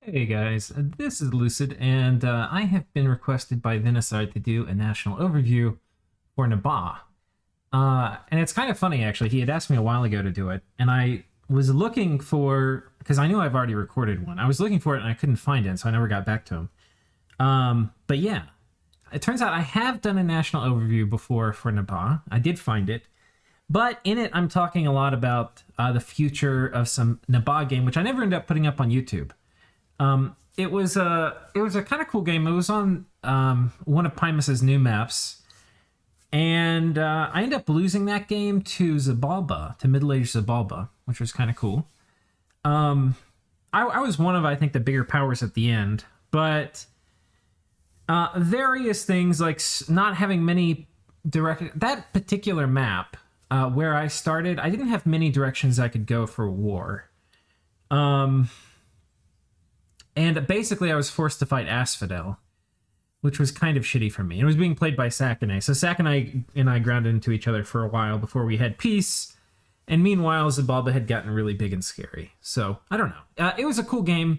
Hey guys, this is Lucid, and I have been requested by Vinsinar to do a national overview for Naba. And it's kind of funny, actually. He had asked me a while ago to do it, and I was looking for, because I knew I've already recorded one. I was looking for it, and I couldn't find it, so I never got back to him. But yeah, it turns out I have done a national overview before for Naba. I did find it. But in it, I'm talking a lot about the future of some Naba game, which I never ended up putting up on YouTube. It was a kind of cool game. It was on one of Primus's new maps, and I ended up losing that game to Zabalba, to middle-aged Zabalba, which was kind of cool. I was one of, I think, the bigger powers at the end, but various things like not having many that particular map where I started, I didn't have many directions I could go for war. And basically, I was forced to fight Asphodel, which was kind of shitty for me. It was being played by Sakane. So Sakane and I grounded into each other for a while before we had peace. And meanwhile, Zabalba had gotten really big and scary. So, I don't know. It was a cool game.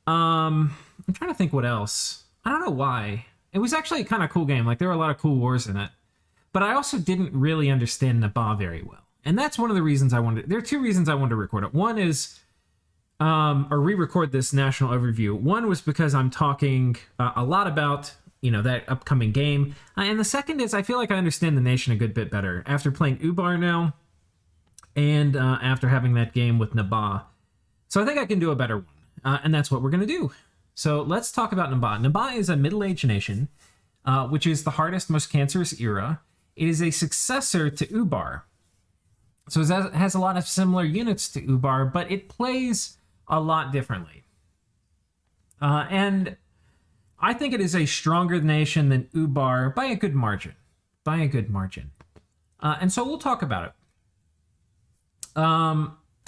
I'm trying to think what else. I don't know why. It was actually a kind of cool game. Like, there were a lot of cool wars in it. But I also didn't really understand Naba very well. And that's one of the reasons I wanted... There are two reasons I wanted to record it. One is... or re-record this national overview. One was because I'm talking a lot about, that upcoming game. And the second is I feel like I understand the nation a good bit better after playing Ubar now and after having that game with Naba. So I think I can do a better one. And that's what we're going to do. So let's talk about Naba. Naba is a middle-aged nation, which is the hardest, most cancerous era. It is a successor to Ubar. So it has a lot of similar units to Ubar, but it plays a lot differently. And I think it is a stronger nation than Ubar by a good margin. And so we'll talk about it.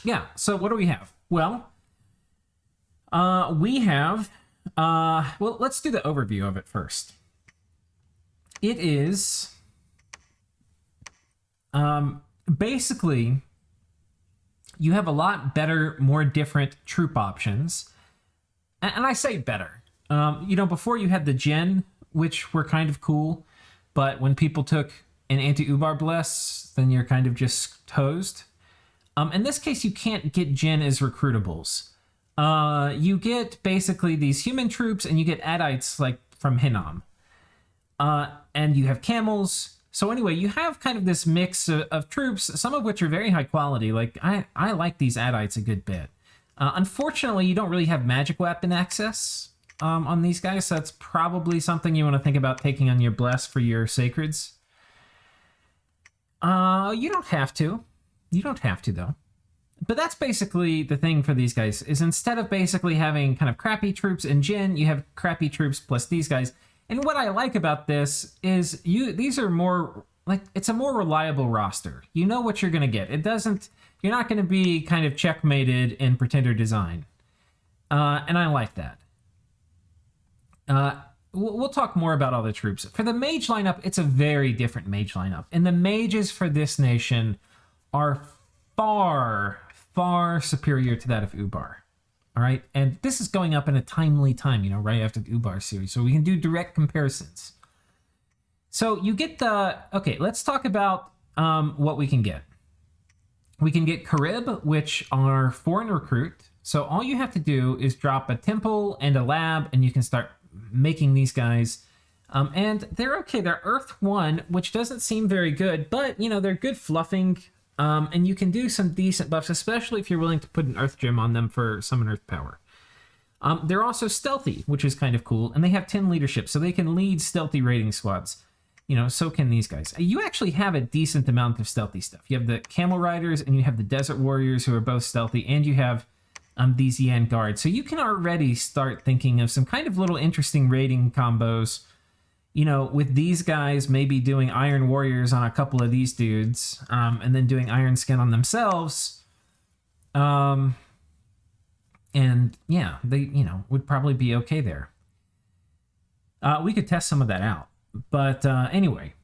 Yeah, so what do we have? Well, we have... well, let's do the overview of it first. It is... basically... you have a lot better, more different troop options. And I say better. Before you had the Gen, which were kind of cool, but when people took an anti-Ubar Bless, then you're kind of just hosed. In this case, you can't get Gen as recruitables. You get basically these human troops, and you get Adites like from Hinnom. And you have camels. So anyway, you have kind of this mix of troops, some of which are very high quality. Like, I like these Adites a good bit. Unfortunately, you don't really have magic weapon access on these guys, so that's probably something you want to think about taking on your Bless for your Sacreds. You don't have to. You don't have to, though. But that's basically the thing for these guys, is instead of basically having kind of crappy troops and Jin, you have crappy troops plus these guys. And what I like about this is these are more, like, it's a more reliable roster. You know what you're going to get. You're not going to be kind of checkmated in Pretender design. And I like that. We'll talk more about all the troops. For the Mage lineup, it's a very different Mage lineup. And the Mages for this nation are far, far superior to that of Ubar. All right, and this is going up in a timely time, right after the Ubar series, so we can do direct comparisons. So you get okay, let's talk about what we can get. We can get Carib, which are foreign recruit. So all you have to do is drop a temple and a lab, and you can start making these guys. And they're okay. They're Earth 1, which doesn't seem very good, but, they're good fluffing. And you can do some decent buffs, especially if you're willing to put an Earth Gem on them for summon Earth power. They're also stealthy, which is kind of cool, and they have 10 leadership, so they can lead stealthy raiding squads. So can these guys. You actually have a decent amount of stealthy stuff. You have the Camel Riders, and you have the Desert Warriors, who are both stealthy, and you have these Yan Guards. So you can already start thinking of some kind of little interesting raiding combos. With these guys maybe doing Iron Warriors on a couple of these dudes, and then doing Iron Skin on themselves. And yeah, they, would probably be okay there. We could test some of that out. But anyway,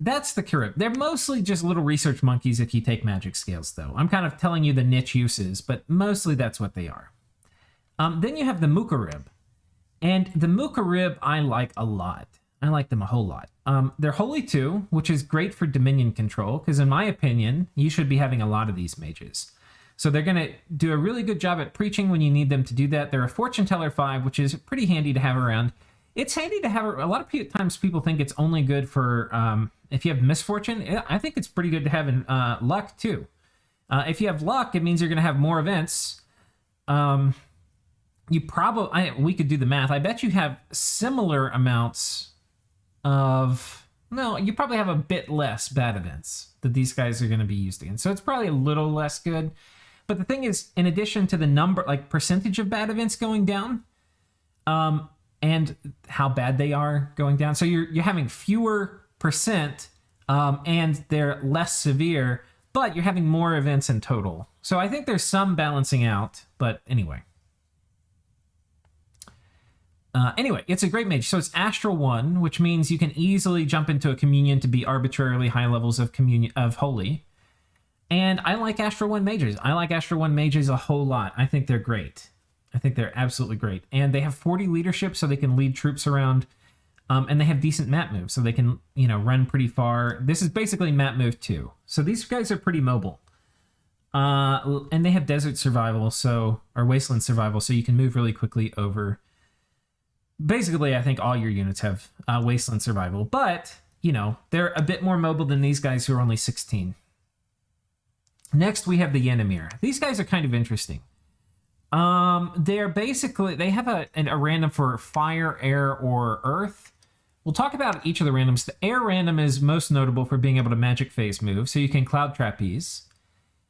that's the Carib. They're mostly just little research monkeys if you take magic scales, though. I'm kind of telling you the niche uses, but mostly that's what they are. Then you have the Mukarib. And the Mukarib I like a lot. I like them a whole lot. They're holy too, which is great for Dominion control, because in my opinion, you should be having a lot of these mages. So they're going to do a really good job at preaching when you need them to do that. They're a Fortune Teller 5, which is pretty handy to have around. It's handy to have. A lot of times people think it's only good for if you have misfortune. I think it's pretty good to have in luck too. If you have luck, it means you're going to have more events. You probably, we could do the math. I bet you have similar amounts of, no, you probably have a bit less bad events that these guys are going to be used against. So it's probably a little less good. But the thing is, in addition to the number, like percentage of bad events going down, and how bad they are going down. So you're having fewer percent, and they're less severe, but you're having more events in total. So I think there's some balancing out, but anyway. Anyway, it's a great mage. So it's Astral 1, which means you can easily jump into a communion to be arbitrarily high levels of communion of holy. And I like Astral 1 mages. I like Astral 1 mages a whole lot. I think they're great. I think they're absolutely great. And they have 40 leadership, so they can lead troops around. And they have decent map moves, so they can, run pretty far. This is basically map move 2. So these guys are pretty mobile. And they have desert survival, or wasteland survival, so you can move really quickly over. Basically, I think all your units have wasteland survival, but, they're a bit more mobile than these guys who are only 16. Next, we have the Yenamir. These guys are kind of interesting. They're basically, they have a random for fire, air, or earth. We'll talk about each of the randoms. The air random is most notable for being able to magic phase move, so you can cloud trapeze.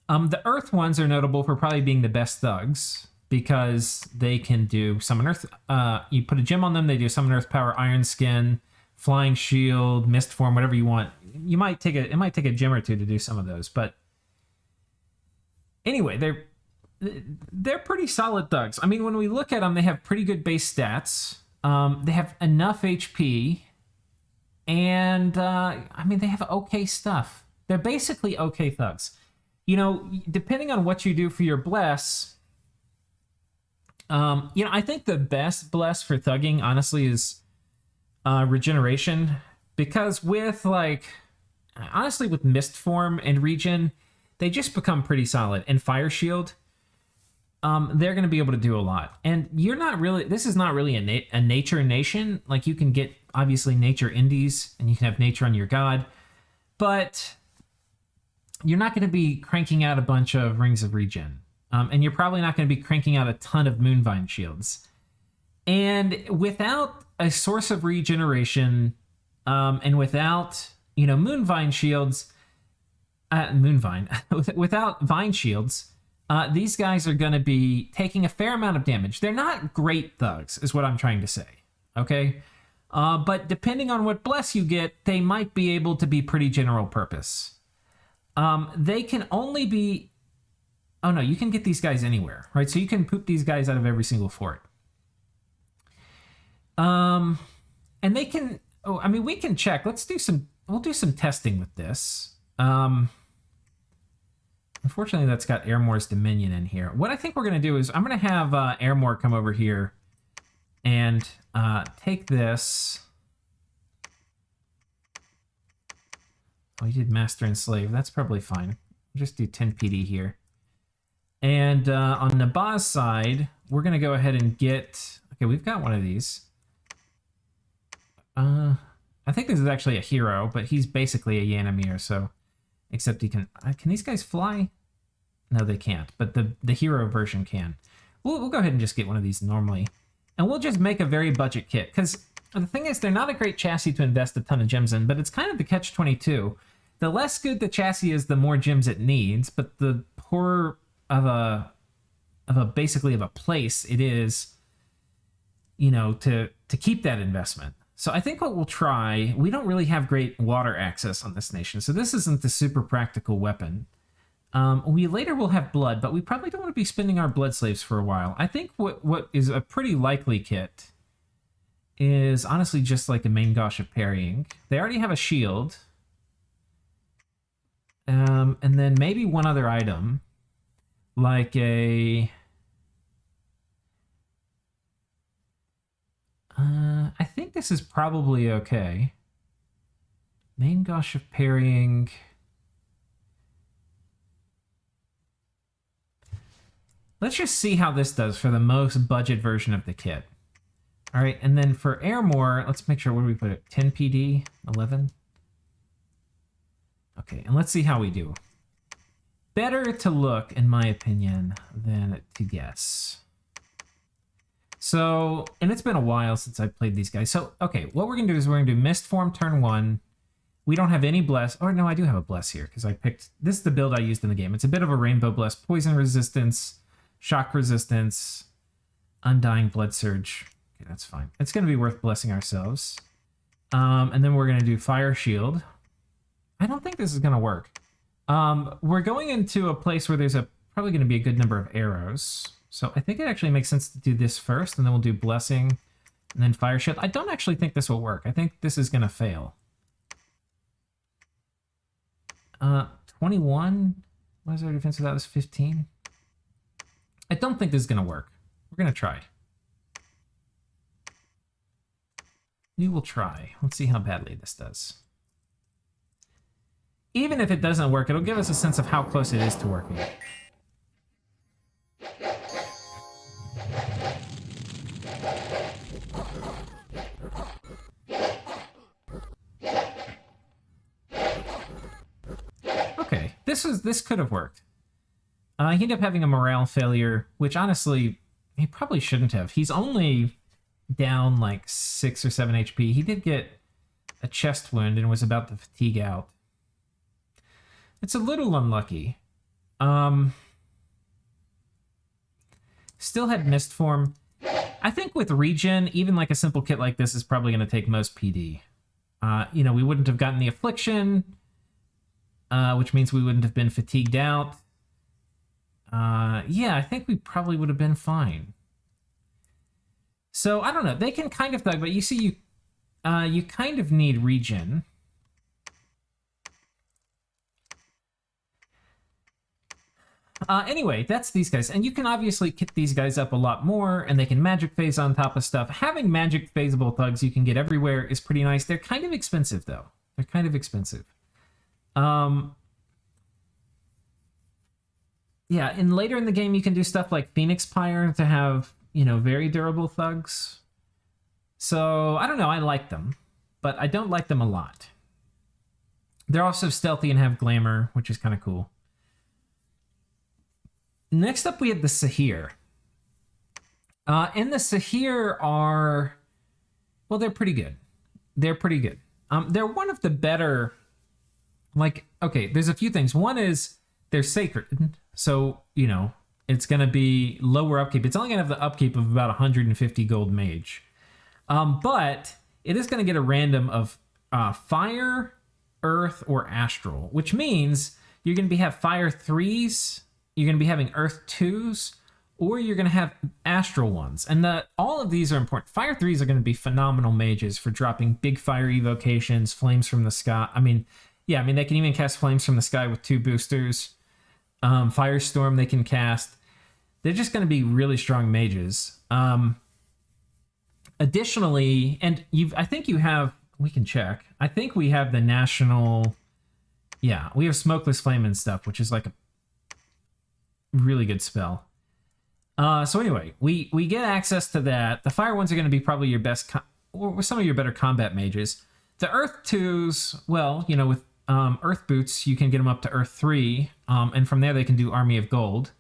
The earth ones are notable for probably being the best thugs, because they can do summon earth. You put a gem on them, they do summon earth power, iron skin, flying shield, mist form, whatever you want. It might take a gem or two to do some of those, but anyway, they're pretty solid thugs. I mean, when we look at them, they have pretty good base stats. They have enough HP, and they have okay stuff. They're basically okay thugs. Depending on what you do for your bless, I think the best bless for thugging, honestly, is regeneration, because with with mist form and regen, they just become pretty solid. And fire shield, they're going to be able to do a lot. And this is not really a nature nation. Like, you can get, obviously, nature indies, and you can have nature on your god, but you're not going to be cranking out a bunch of rings of regen. And you're probably not going to be cranking out a ton of Moonvine shields. And without a source of regeneration, and without, Moonvine shields, without Vine shields, these guys are going to be taking a fair amount of damage. They're not great thugs, is what I'm trying to say, okay? But depending on what bless you get, they might be able to be pretty general purpose. They can only be... Oh no, you can get these guys anywhere, right? So you can poop these guys out of every single fort. And they can... we can check. We'll do some testing with this. Unfortunately, that's got Airmore's Dominion in here. What I think we're going to do is I'm going to have Airmore come over here and take this. Oh, he did Master and Slave. That's probably fine. Just do 10 PD here. And on Naba's side, we're going to go ahead and get... Okay, we've got one of these. I think this is actually a hero, but he's basically a Yanamir, so... Except he can... Can these guys fly? No, they can't, but the hero version can. We'll go ahead and just get one of these normally. And we'll just make a very budget kit, because the thing is, they're not a great chassis to invest a ton of gems in, but it's kind of the catch-22. The less good the chassis is, the more gems it needs, but the poorer of a place it is, to keep that investment. So I think what we'll try, we don't really have great water access on this nation, so this isn't the super practical weapon. We later will have blood, but we probably don't want to be spending our blood slaves for a while. I think what is a pretty likely kit is honestly just like a main Gosh of parrying. They already have a shield. And then maybe one other item, like a... this is probably okay. Main gush of parrying. Let's just see how this does for the most budget version of the kit. All right, and then for Airmore, let's make sure, where do we put it? 10 PD, 11? Okay, and let's see how we do. Better to look, in my opinion, than to guess. So, and it's been a while since I've played these guys. So, okay, what we're going to do is we're going to do Mist Form turn 1. We don't have any Bless. Or no, I do have a Bless here, because I picked... This is the build I used in the game. It's a bit of a Rainbow Bless. Poison resistance, shock resistance, Undying Blood Surge. Okay, that's fine. It's going to be worth blessing ourselves. And then we're going to do Fire Shield. I don't think this is going to work. We're going into a place where there's probably going to be a good number of arrows. So I think it actually makes sense to do this first, and then we'll do Blessing, and then Fire Shield. I don't actually think this will work. I think this is going to fail. 21? What is our defense without this? 15? I don't think this is going to work. We're going to try. We will try. Let's see how badly this does. Even if it doesn't work, it'll give us a sense of how close it is to working. Okay, this could have worked. He ended up having a morale failure, which honestly, he probably shouldn't have. He's only down like 6 or 7 HP. He did get a chest wound and was about to fatigue out. It's a little unlucky. Still had Mist Form. I think with regen, even like a simple kit like this is probably going to take most PD. You know, we wouldn't have gotten the Affliction, which means we wouldn't have been fatigued out. Yeah, I think we probably would have been fine. So, I don't know. They can kind of thug, but you see, you kind of need regen. Anyway, that's these guys. And you can obviously kit these guys up a lot more, and they can magic phase on top of stuff. Having magic phaseable thugs you can get everywhere is pretty nice. They're kind of expensive, though. They're kind of expensive. Yeah, and later in the game, you can do stuff like Phoenix Pyre to have, you know, very durable thugs. So, I don't know, I like them, but I don't like them a lot. They're also stealthy and have glamour, which is kind of cool. Next up, we have the Sahir. And the Sahir are, well, they're pretty good. They're pretty good. They're one of the better, like, okay, there's a few things. One is they're sacred. So, you know, it's going to be lower upkeep. It's only going to have the upkeep of about 150 gold mage. But it is going to get a random of fire, earth, or astral, which means you're going to have fire 3s, you're going to be having earth 2s, or you're going to have astral 1s. And all of these are important. Fire 3s are going to be phenomenal mages for dropping big fire evocations, flames from the sky. I mean, yeah, I mean, they can even cast flames from the sky with 2 boosters. Firestorm they can cast. They're just going to be really strong mages. Additionally, and I think you have, we can check. I think we have the national, yeah, we have Smokeless Flame and stuff, which is like a really good spell. So anyway, we get access to that. The fire ones are going to be probably your best, or some of your better combat mages. The earth 2s, well, you know, with earth boots, you can get them up to earth 3, and from there they can do Army of Gold.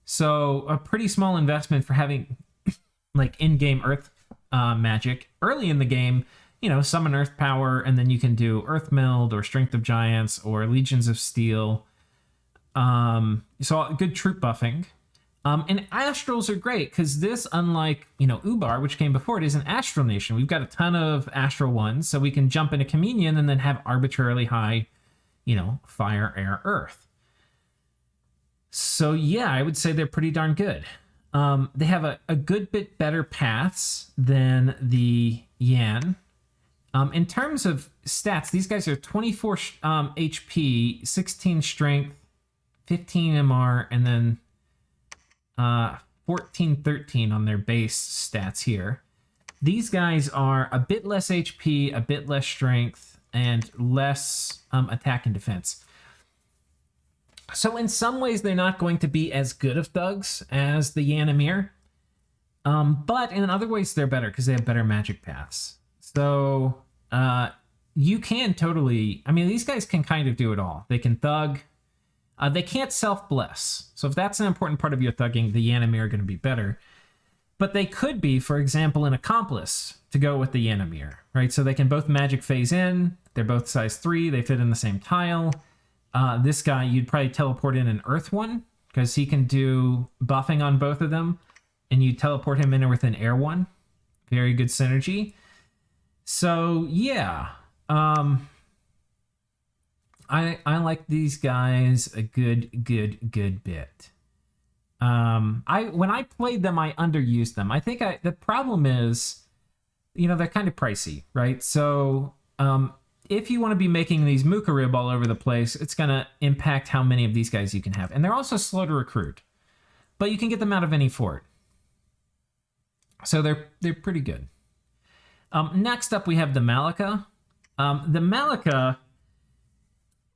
So a pretty small investment for having like in-game earth magic. Early in the game, you know, summon earth power, and then you can do Earth Meld or Strength of Giants or Legions of Steel. So good troop buffing. And astrals are great because this, unlike, you know, Ubar, which came before it, is an astral nation. We've got a ton of astral ones, so we can jump into communion and then have arbitrarily high, you know, fire, air, earth. So yeah, I would say they're pretty darn good. They have a good bit better paths than the Yan. In terms of stats, these guys are 24 HP, 16 strength, 15 MR, and then 14, 13 on their base stats here. These guys are a bit less HP, a bit less strength, and less attack and defense. So in some ways, they're not going to be as good of thugs as the Yanamir. But in other ways, they're better because they have better magic paths. So you can totally... I mean, these guys can kind of do it all. They can thug. They can't self-bless. So if that's an important part of your thugging, the Yanamir are going to be better. But they could be, for example, an accomplice to go with the Yanamir, right? So they can both magic phase in. They're both size 3. They fit in the same tile. This guy, you'd probably teleport in an Earth one because he can do buffing on both of them. And you teleport him in with an Air one. Very good synergy. So, yeah. I like these guys a good bit. When I played them, I underused them. I think the problem is, you know, they're kind of pricey, right? So, if you want to be making these Mukarib all over the place, it's going to impact how many of these guys you can have. And they're also slow to recruit. But you can get them out of any fort. So they're pretty good. Next up, we have the Malacca. The Malacca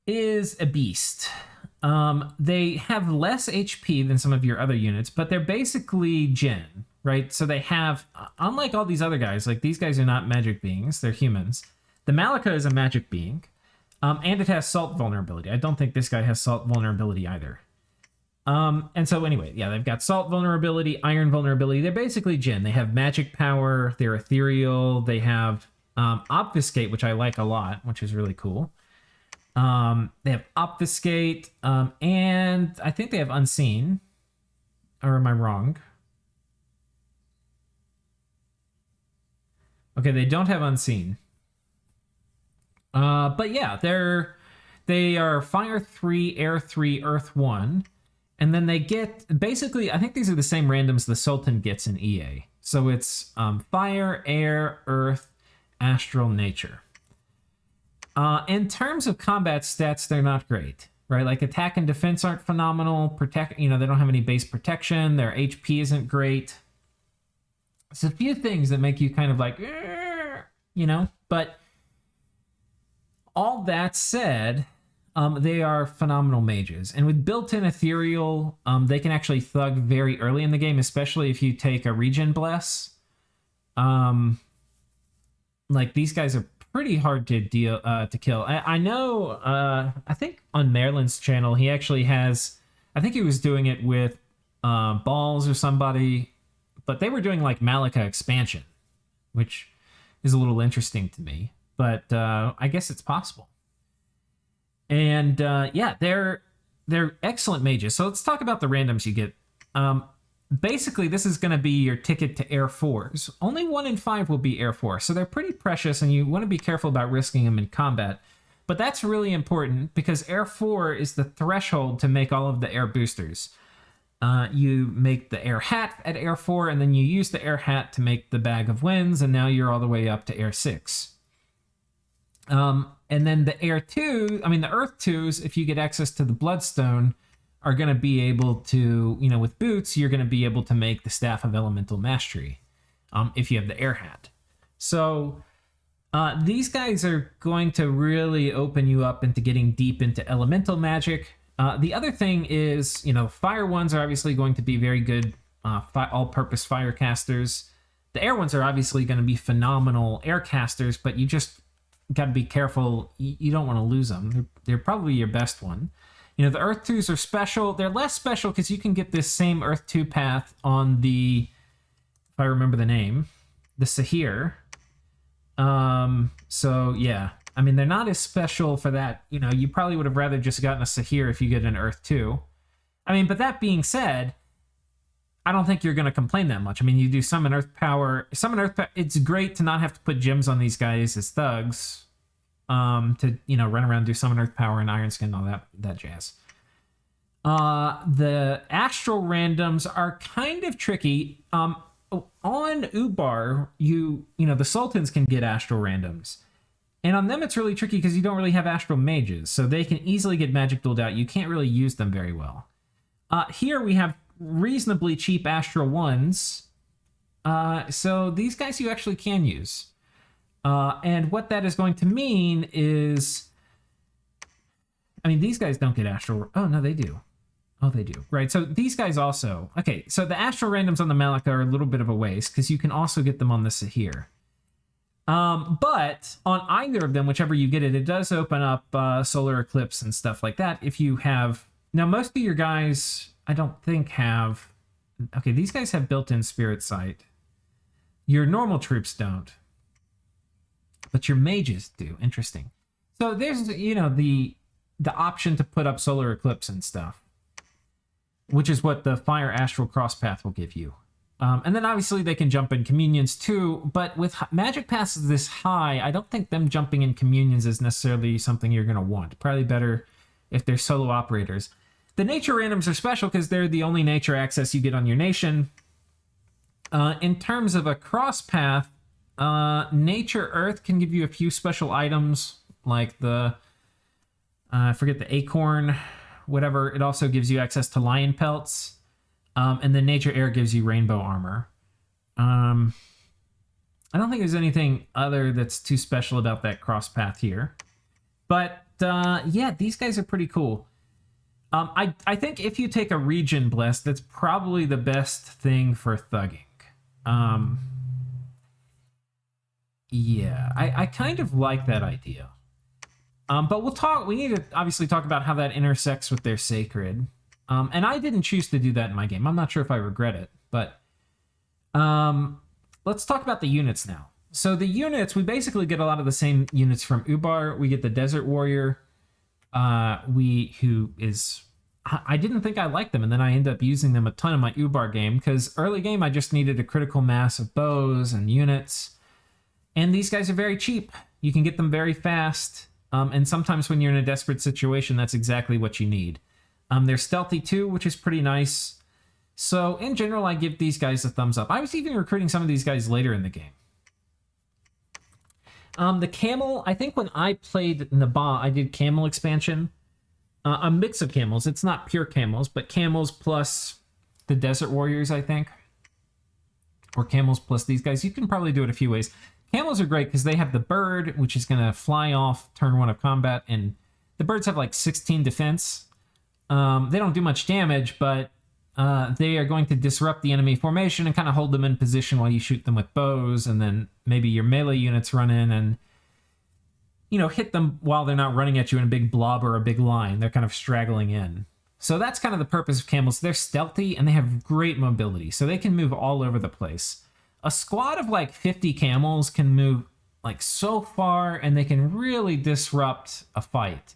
is a beast. They have less HP than some of your other units, but they're basically Jinn, right? So they have, unlike all these other guys, like these guys are not magic beings, they're humans. The Malacca is a magic being, and it has salt vulnerability. I don't think this guy has salt vulnerability either. And so anyway, yeah, they've got salt vulnerability, iron vulnerability. They're basically Jinn. They have magic power. They're ethereal. They have obfuscate, which I like a lot, which is really cool. They have obfuscate, and I think they have unseen. Or am I wrong? Okay, they don't have unseen. But yeah, they are fire 3, air 3, earth 1. And then they get, basically, I think these are the same randoms the Sultan gets in EA. So it's fire, air, earth, astral, nature. In terms of combat stats, they're not great, right? Like attack and defense aren't phenomenal. They don't have any base protection. Their HP isn't great. It's a few things that make you kind of like, you know, but all that said, they are phenomenal mages. And with built-in ethereal, they can actually thug very early in the game, especially if you take a regen bless. Like these guys are pretty hard to kill. I know, I think on Maryland's channel, he actually has, I think he was doing it with Balls or somebody, but they were doing like Malacca expansion, which is a little interesting to me, but I guess it's possible. And yeah, they're excellent mages. So let's talk about the randoms you get. Basically, this is going to be your ticket to Air 4s. Only 1 in 5 will be Air 4, so they're pretty precious, and you want to be careful about risking them in combat. But that's really important, because Air 4 is the threshold to make all of the Air boosters. You make the Air Hat at Air 4, and then you use the Air Hat to make the Bag of Winds, and now you're all the way up to Air 6. And then the Air 2, I mean the Earth 2s, if you get access to the Bloodstone, are going to be able to, you know, with boots, you're going to be able to make the Staff of Elemental Mastery if you have the Air Hat. So these guys are going to really open you up into getting deep into elemental magic. The other thing is, you know, fire ones are obviously going to be very good all-purpose fire casters. The air ones are obviously going to be phenomenal air casters, but you just got to be careful. You don't want to lose them. They're probably your best one. You know, the Earth 2s are special. They're less special because you can get this same Earth 2 path on the, if I remember the name, the Sahir. So, yeah. I mean, they're not as special for that. You know, you probably would have rather just gotten a Sahir if you get an Earth 2. I mean, but that being said, I don't think you're going to complain that much. I mean, you do summon Earth Power. It's great to not have to put gems on these guys as thugs. To, you know, run around, do summon Earth Power and Iron Skin and all that jazz. The Astral randoms are kind of tricky. On Ubar, you know, the Sultans can get Astral randoms. And on them, it's really tricky because you don't really have Astral Mages. So they can easily get Magic Dueled out. You can't really use them very well. Here we have reasonably cheap Astral 1s. So these guys you actually can use. And what that is going to mean is, I mean, these guys don't get astral. Oh, no, they do. Oh, they do. Right. So these guys also. Okay. So the astral randoms on the Malacca are a little bit of a waste because you can also get them on the Sahir. But on either of them, whichever you get it, it does open up solar eclipse and stuff like that. If you have, now most of your guys, I don't think have, okay, these guys have built-in spirit sight. Your normal troops don't, but your mages do. Interesting. So there's, you know, the option to put up solar eclipse and stuff, which is what the fire astral crosspath will give you. And then obviously they can jump in communions too, but with magic passes this high, I don't think them jumping in communions is necessarily something you're going to want. Probably better if they're solo operators. The nature randoms are special because they're the only nature access you get on your nation. In terms of a crosspath, nature earth can give you a few special items like the, I forget, the acorn, whatever. It also gives you access to lion pelts. And then nature air gives you rainbow armor. I don't think there's anything other that's too special about that cross path here. But yeah, these guys are pretty cool. I think if you take a region bless, that's probably the best thing for thugging. Yeah, I kind of like that idea. But we need to obviously talk about how that intersects with their sacred. And I didn't choose to do that in my game. I'm not sure if I regret it, but let's talk about the units now. So the units, we basically get a lot of the same units from Ubar. We get the Desert Warrior, I didn't think I liked them, and then I ended up using them a ton in my Ubar game, because early game I just needed a critical mass of bows and units, and these guys are very cheap. You can get them very fast, and sometimes when you're in a desperate situation, that's exactly what you need. They're stealthy too, which is pretty nice. So in general, I give these guys a thumbs up. I was even recruiting some of these guys later in the game. The camel, I think when I played Naba, I did camel expansion. A mix of camels. It's not pure camels, but camels plus the Desert Warriors, I think. Or camels plus these guys. You can probably do it a few ways. Camels are great because they have the bird, which is going to fly off turn 1 of combat. And the birds have like 16 defense. They don't do much damage, but they are going to disrupt the enemy formation and kind of hold them in position while you shoot them with bows, and then maybe your melee units run in and, you know, hit them while they're not running at you in a big blob or a big line. They're kind of straggling in. So that's kind of the purpose of camels. They're stealthy and they have great mobility, so they can move all over the place. A squad of like 50 camels can move like so far, and they can really disrupt a fight.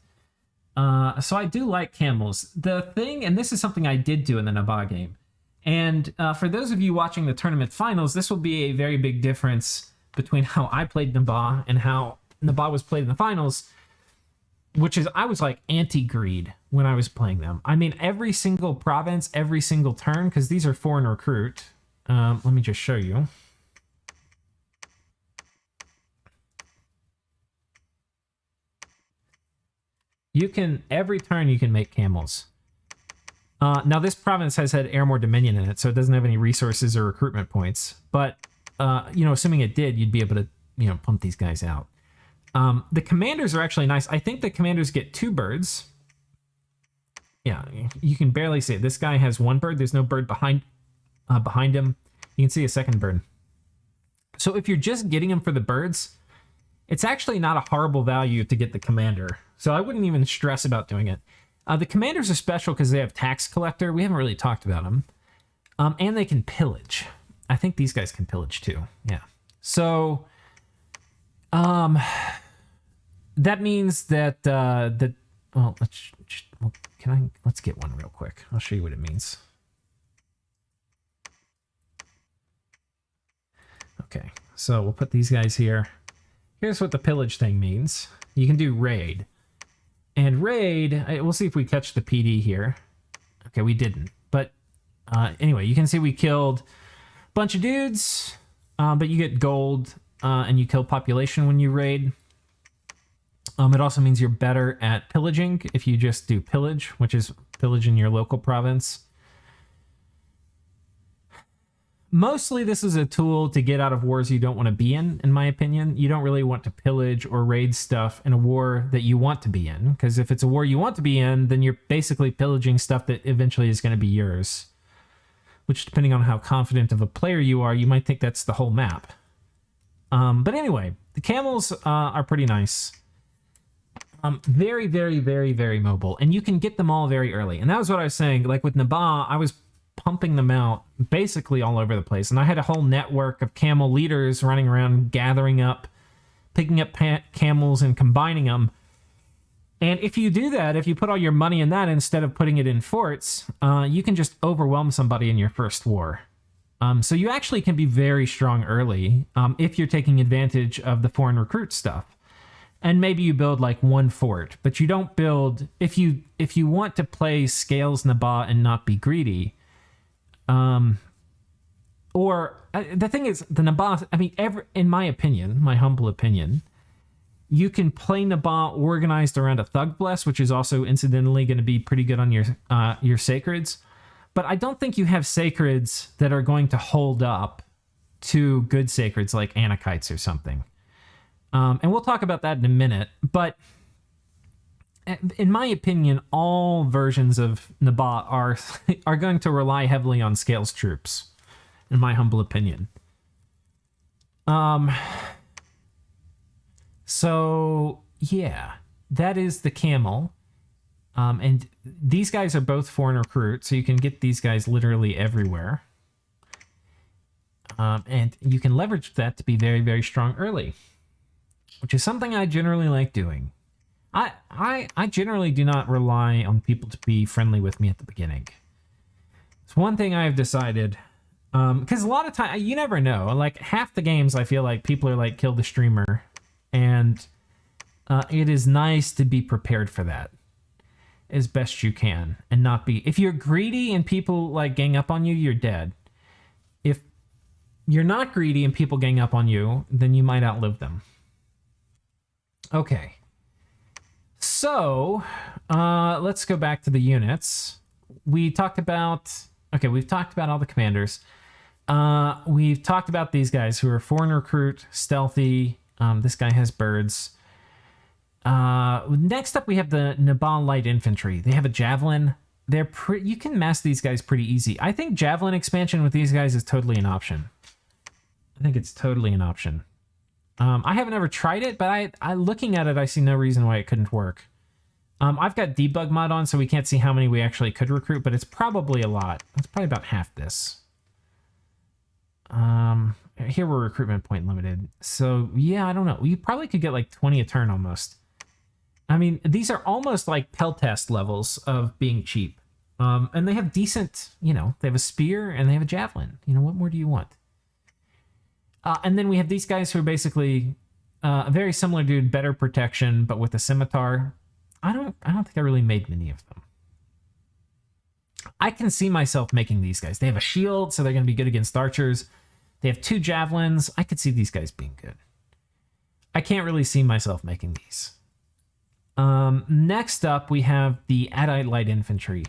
So I do like camels. The thing, and this is something I did do in the Naba game, and for those of you watching the tournament finals, this will be a very big difference between how I played Naba and how Naba was played in the finals, which is I was like anti-greed when I was playing them. I mean, every single province, every single turn, because these are foreign recruit. Let me just show you. You can, every turn you can make camels. Now this province has had Airmore Dominion in it, so it doesn't have any resources or recruitment points. But, you know, assuming it did, you'd be able to, you know, pump these guys out. The commanders are actually nice. I think the commanders get 2 birds. Yeah, you can barely see it. This guy has 1 bird. There's no bird behind him. You can see a second bird. So if you're just getting him for the birds, it's actually not a horrible value to get the commander. So I wouldn't even stress about doing it. The commanders are special because they have tax collector. We haven't really talked about them. And they can pillage. I think these guys can pillage too. Yeah. So that means that well, let's get one real quick. I'll show you what it means. Okay. So we'll put these guys here. Here's what the pillage thing means. You can do raid. And raid, we'll see if we catch the PD here. Okay, we didn't. But anyway, you can see we killed a bunch of dudes, but you get gold and you kill population when you raid. It also means you're better at pillaging if you just do pillage, which is pillage in your local province. Mostly this is a tool to get out of wars you don't want to be in my opinion. You don't really want to pillage or raid stuff in a war that you want to be in, because if it's a war you want to be in, then you're basically pillaging stuff that eventually is going to be yours. Which, depending on how confident of a player you are, you might think that's the whole map. But anyway, the camels are pretty nice. Very, very, very, very mobile. And you can get them all very early. And that was what I was saying. Like with Naba, I was pumping them out basically all over the place. And I had a whole network of camel leaders running around, gathering up, picking up camels and combining them. And if you do that, if you put all your money in that instead of putting it in forts, you can just overwhelm somebody in your first war. So you actually can be very strong early if you're taking advantage of the foreign recruit stuff. And maybe you build like one fort, but you don't build... If you want to play Scales Naba and not be greedy... the thing is, the Naba... I mean, in my opinion, my humble opinion... You can play Naba organized around a Thug Bless, which is also incidentally going to be pretty good on your Sacreds. But I don't think you have Sacreds that are going to hold up to good Sacreds like Anakites or something. And we'll talk about that in a minute. But in my opinion, all versions of Naba are going to rely heavily on Scales troops, in my humble opinion. So, yeah, that is the camel. And these guys are both foreign recruits, so you can get these guys literally everywhere. And you can leverage that to be very, very strong early, which is something I generally like doing. I generally do not rely on people to be friendly with me at the beginning. It's one thing I've decided... because a lot of time, you never know. Like, half the games, I feel like people are like, kill the streamer... And it is nice to be prepared for that as best you can and not be... If you're greedy and people like gang up on you, you're dead. If you're not greedy and people gang up on you, then you might outlive them. Okay. So, let's go back to the units. We talked about... Okay, we've talked about all the commanders. We've talked about these guys who are foreign recruit, stealthy... this guy has birds. Next up, we have the Naba Light Infantry. They have a Javelin. You can mass these guys pretty easy. I think Javelin expansion with these guys is totally an option. I think it's totally an option. I haven't ever tried it, but I looking at it, I see no reason why it couldn't work. I've got debug mod on, so we can't see how many we actually could recruit, but it's probably a lot. It's probably about half this. Here we're recruitment point limited. So, yeah, I don't know. You probably could get like 20 a turn almost. I mean, these are almost like Peltest levels of being cheap. And they have decent, they have a spear and they have a javelin. What more do you want? And then we have these guys who are basically a very similar dude, better protection, but with a scimitar. I don't think I really made many of them. I can see myself making these guys. They have a shield, so they're going to be good against archers. They have 2 javelins. I could see these guys being good. I can't really see myself making these. Next up, we have the Adite Light Infantry.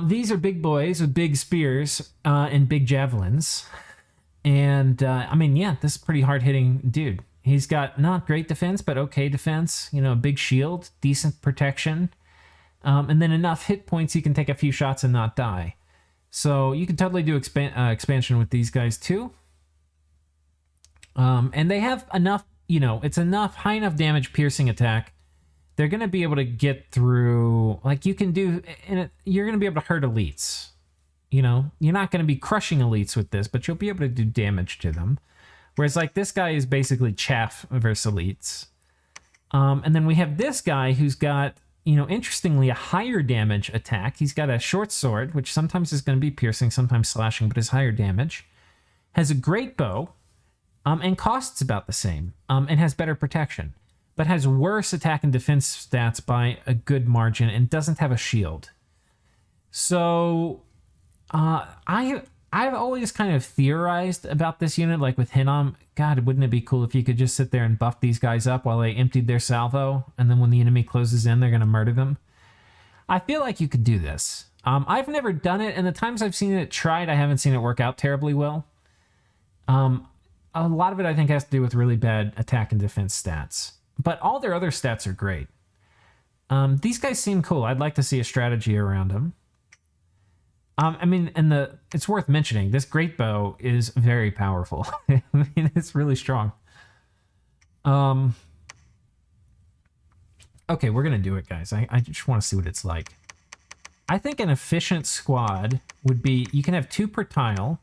These are big boys with big spears and big javelins. And, I mean, yeah, this is a pretty hard-hitting dude. He's got not great defense, but okay defense. A big shield, decent protection. And then enough hit points you can take a few shots and not die. So you can totally do expansion with these guys too. And they have enough, it's high enough damage piercing attack. They're going to be able to get through, like you're going to be able to hurt elites. You're not going to be crushing elites with this, but you'll be able to do damage to them. Whereas like this guy is basically chaff versus elites. And then we have this guy who's got, interestingly, a higher damage attack. He's got a short sword, which sometimes is going to be piercing, sometimes slashing, but is higher damage. Has a great bow, and costs about the same, and has better protection, but has worse attack and defense stats by a good margin and doesn't have a shield. So, I've always kind of theorized about this unit, like with Hinnom. God, wouldn't it be cool if you could just sit there and buff these guys up while they emptied their salvo, and then when the enemy closes in, they're going to murder them? I feel like you could do this. I've never done it, and the times I've seen it tried, I haven't seen it work out terribly well. A lot of it, I think, has to do with really bad attack and defense stats. But all their other stats are great. These guys seem cool. I'd like to see a strategy around them. I mean, it's worth mentioning, this great bow is very powerful. I mean, it's really strong. Okay, we're going to do it, guys. I just want to see what it's like. I think an efficient squad would be, you can have 2 per tile.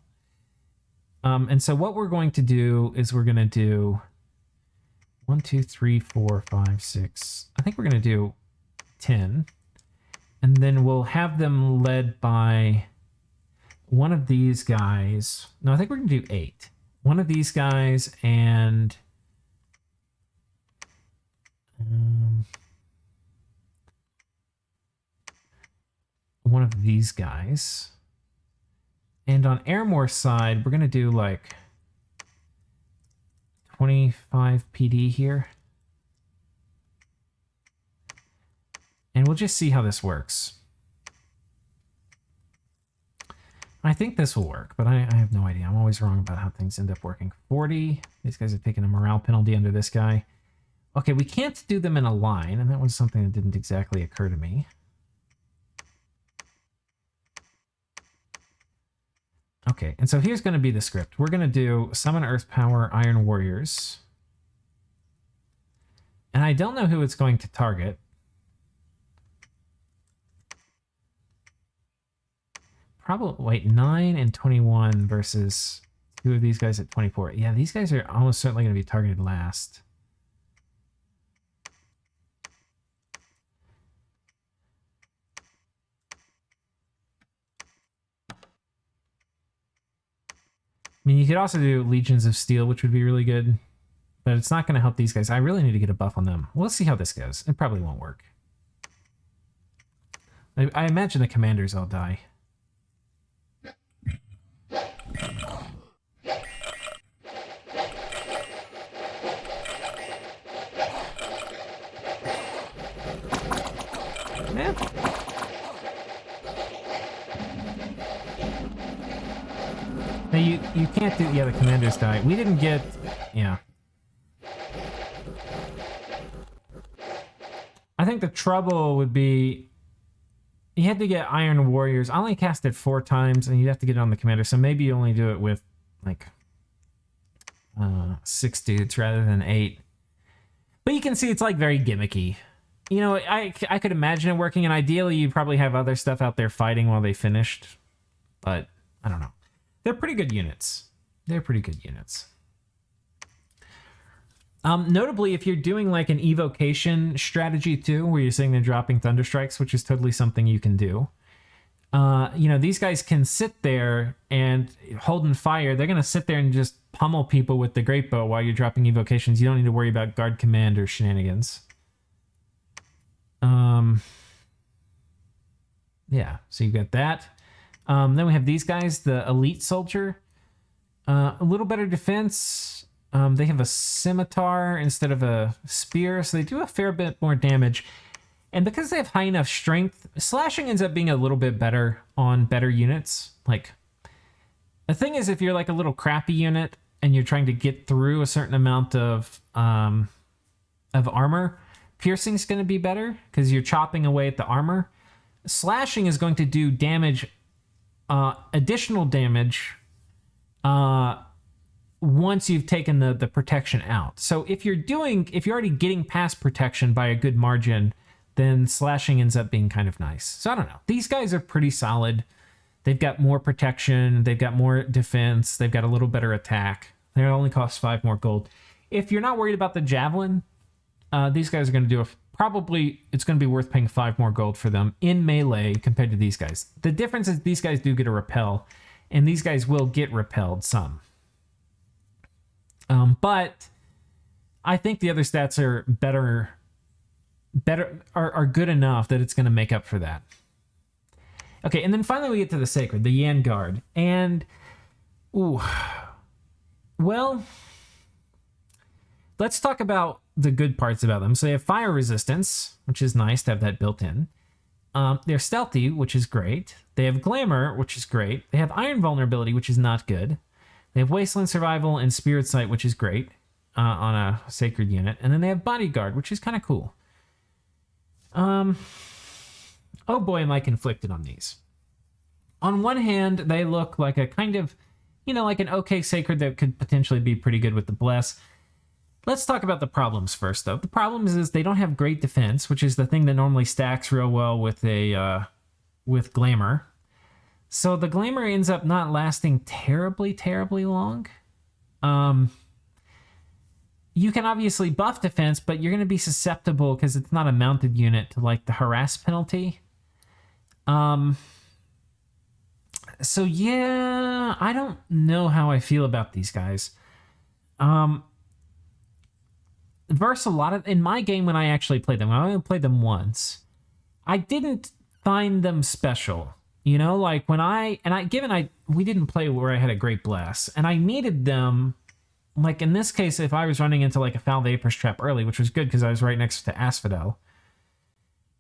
And so what we're going to do is we're going to do 1, 2, 3, 4, 5, 6. I think we're going to do 10. And then we'll have them led by one of these guys. No, I think we're going to do 8. One of these guys and... one of these guys. And on Airmore's side, we're going to do like 25 PD here. And we'll just see how this works. I think this will work, but I have no idea. I'm always wrong about how things end up working. 40. These guys have taken a morale penalty under this guy. Okay, we can't do them in a line, and that was something that didn't exactly occur to me. Okay, and so here's going to be the script. We're going to do Summon Earth Power Iron Warriors. And I don't know who it's going to target. Probably, wait, 9 and 21 versus 2 of these guys at 24. Yeah, these guys are almost certainly going to be targeted last. I mean, you could also do Legions of Steel, which would be really good, but it's not going to help these guys. I really need to get a buff on them. We'll see how this goes. It probably won't work. I imagine the commanders all die. Man. Now you can't do, yeah, the commanders die. We didn't get, yeah. I think the trouble would be, you had to get Iron Warriors. I only cast it 4 times, and you'd have to get it on the commander, so maybe you only do it with, like, 6 dudes rather than 8. But you can see it's, like, very gimmicky. You know, I could imagine it working, and ideally you'd probably have other stuff out there fighting while they finished. But, I don't know. They're pretty good units. They're pretty good units. Notably, if you're doing like an evocation strategy too, where you're sitting there dropping Thunderstrikes, which is totally something you can do. You know, these guys can sit there and holding fire. They're going to sit there and just pummel people with the Great Bow while you're dropping evocations. You don't need to worry about guard command or shenanigans. Yeah, so you got that. Then we have these guys, the Elite Soldier. A little better defense. They have a scimitar instead of a spear, so they do a fair bit more damage. And because they have high enough strength, slashing ends up being a little bit better on better units. Like, the thing is, if you're like a little crappy unit and you're trying to get through a certain amount of armor, piercing's going to be better because you're chopping away at the armor. Slashing is going to do damage, additional damage, once you've taken the protection out. So if you're already getting past protection by a good margin, then slashing ends up being kind of nice. So I don't know. These guys are pretty solid. They've got more protection. They've got more defense. They've got a little better attack. They only cost 5 more gold. If you're not worried about the javelin, these guys are going to do probably it's going to be worth paying 5 more gold for them in melee compared to these guys. The difference is these guys do get a repel, and these guys will get repelled some. But I think the other stats are are good enough that it's going to make up for that. Okay, and then finally we get to the Sacred, the Yan Guard. And, ooh, well, let's talk about the good parts about them. So they have fire resistance, which is nice to have that built in. They're stealthy, which is great. They have glamour, which is great. They have iron vulnerability, which is not good. They have wasteland survival and spirit sight, which is great on a sacred unit. And then they have bodyguard, which is kind of cool. Oh boy, am I conflicted on these. On one hand, they look like a kind of, like an okay sacred that could potentially be pretty good with the bless. Let's talk about the problems first, though. The problems is they don't have great defense, which is the thing that normally stacks real well with with glamour. So the glamour ends up not lasting terribly, terribly long. You can obviously buff defense, but you're going to be susceptible because it's not a mounted unit to like the harass penalty. So yeah, I don't know how I feel about these guys. Versus a lot of in my game when I actually played them, I only played them once. I didn't find them special, like when we didn't play where I had a great bless, and I needed them. Like in this case, if I was running into like a foul vapors trap early, which was good because I was right next to Asphodel.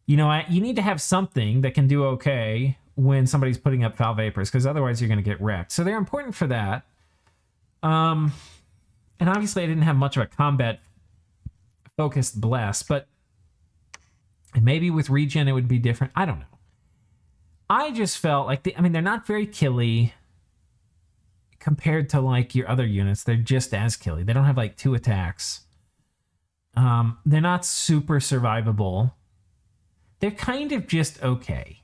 You need to have something that can do okay when somebody's putting up foul vapors, because otherwise you're going to get wrecked. So they're important for that. And obviously I didn't have much of a combat focused bless, but maybe with regen it would be different. I don't know. I just felt like they're not very killy compared to like your other units. They're just as killy. They don't have like 2 attacks. They're not super survivable. They're kind of just okay.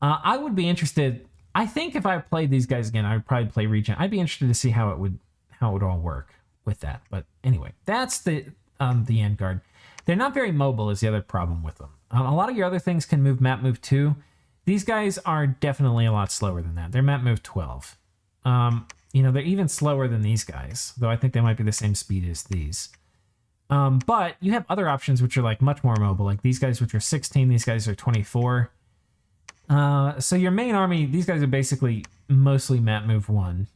I would be interested. I think if I played these guys again, I would probably play regen. I'd be interested to see how it would all work with that. But anyway, that's the end guard. They're not very mobile is the other problem with them. A lot of your other things can map move 2. These guys are definitely a lot slower than that. They're map move 12. They're even slower than these guys, though I think they might be the same speed as these. But you have other options which are like much more mobile, like these guys, which are 16. These guys are 24. So your main army, these guys are basically mostly map move 1.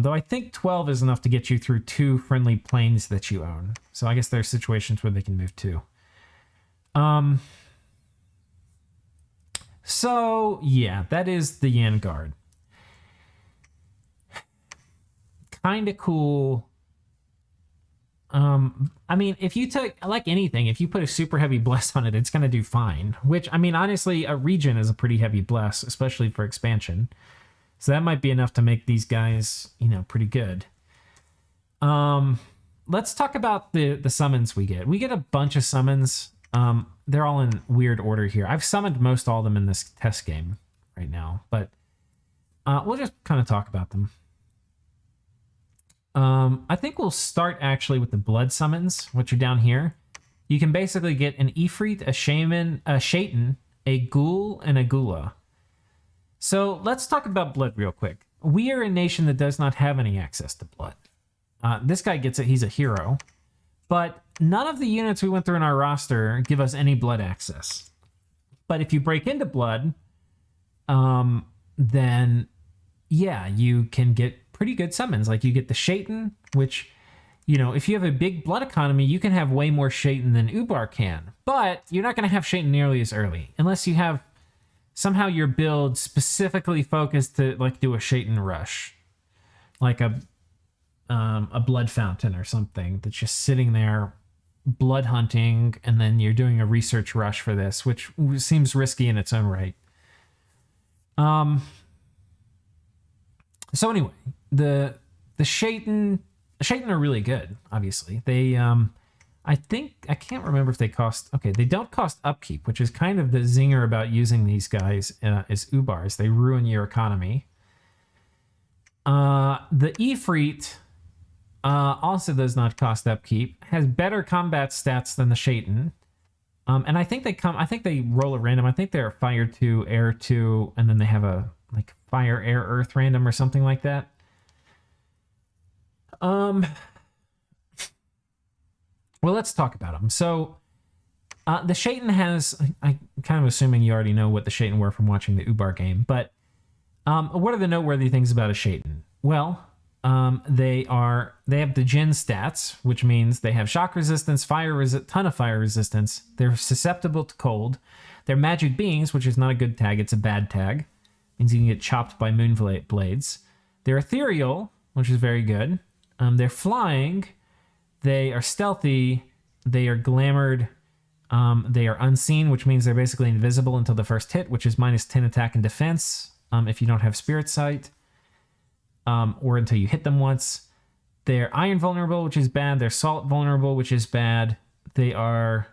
Though I think 12 is enough to get you through 2 friendly planes that you own. So I guess there are situations where they can move 2. So yeah, that is the Yan Guard. Kind of cool. If you took, like anything, if you put a super heavy bless on it, it's going to do fine. Which, honestly, a regen is a pretty heavy bless, especially for expansion. So that might be enough to make these guys, pretty good. Let's talk about the summons we get. We get a bunch of summons. They're all in weird order here. I've summoned most all of them in this test game right now, but we'll just kind of talk about them. I think we'll start actually with the blood summons, which are down here. You can basically get an Ifrit, a Shaman, a Shaitan, a Ghoul, and a Gula. So let's talk about blood real quick. We are a nation that does not have any access to blood. This guy gets it. He's a hero. But none of the units we went through in our roster give us any blood access. But if you break into blood, then yeah, you can get pretty good summons. Like you get the Shaitan, which, if you have a big blood economy, you can have way more Shaitan than Ubar can. But you're not going to have Shaitan nearly as early, unless you have somehow your build specifically focused to like do a Shaitan rush. Like a blood fountain or something that's just sitting there blood hunting, and then you're doing a research rush for this, which seems risky in its own right. So anyway, the Shaitan are really good, obviously. They I can't remember if they cost, okay, they don't cost upkeep, which is kind of the zinger about using these guys as ubars. They ruin your economy. The Ifrit also does not cost upkeep, has better combat stats than the Shaitan. And I think they roll a random. I think they're fire 2, air 2, and then they have a like fire, air, earth random or something like that. Well, let's talk about them. So the Shaitan has, I'm kind of assuming you already know what the Shaitan were from watching the Ubar game, but what are the noteworthy things about a Shaitan? Well, They have the Djinn stats, which means they have shock resistance, ton of fire resistance. They're susceptible to cold. They're magic beings, which is not a good tag. It's a bad tag. Means you can get chopped by moon blades. They're ethereal, which is very good. They're flying. They are stealthy. They are glamored. They are unseen, which means they're basically invisible until the first hit, which is -10 attack and defense if you don't have spirit sight. Or until you hit them once. They're iron vulnerable, which is bad. They're salt vulnerable, which is bad. They are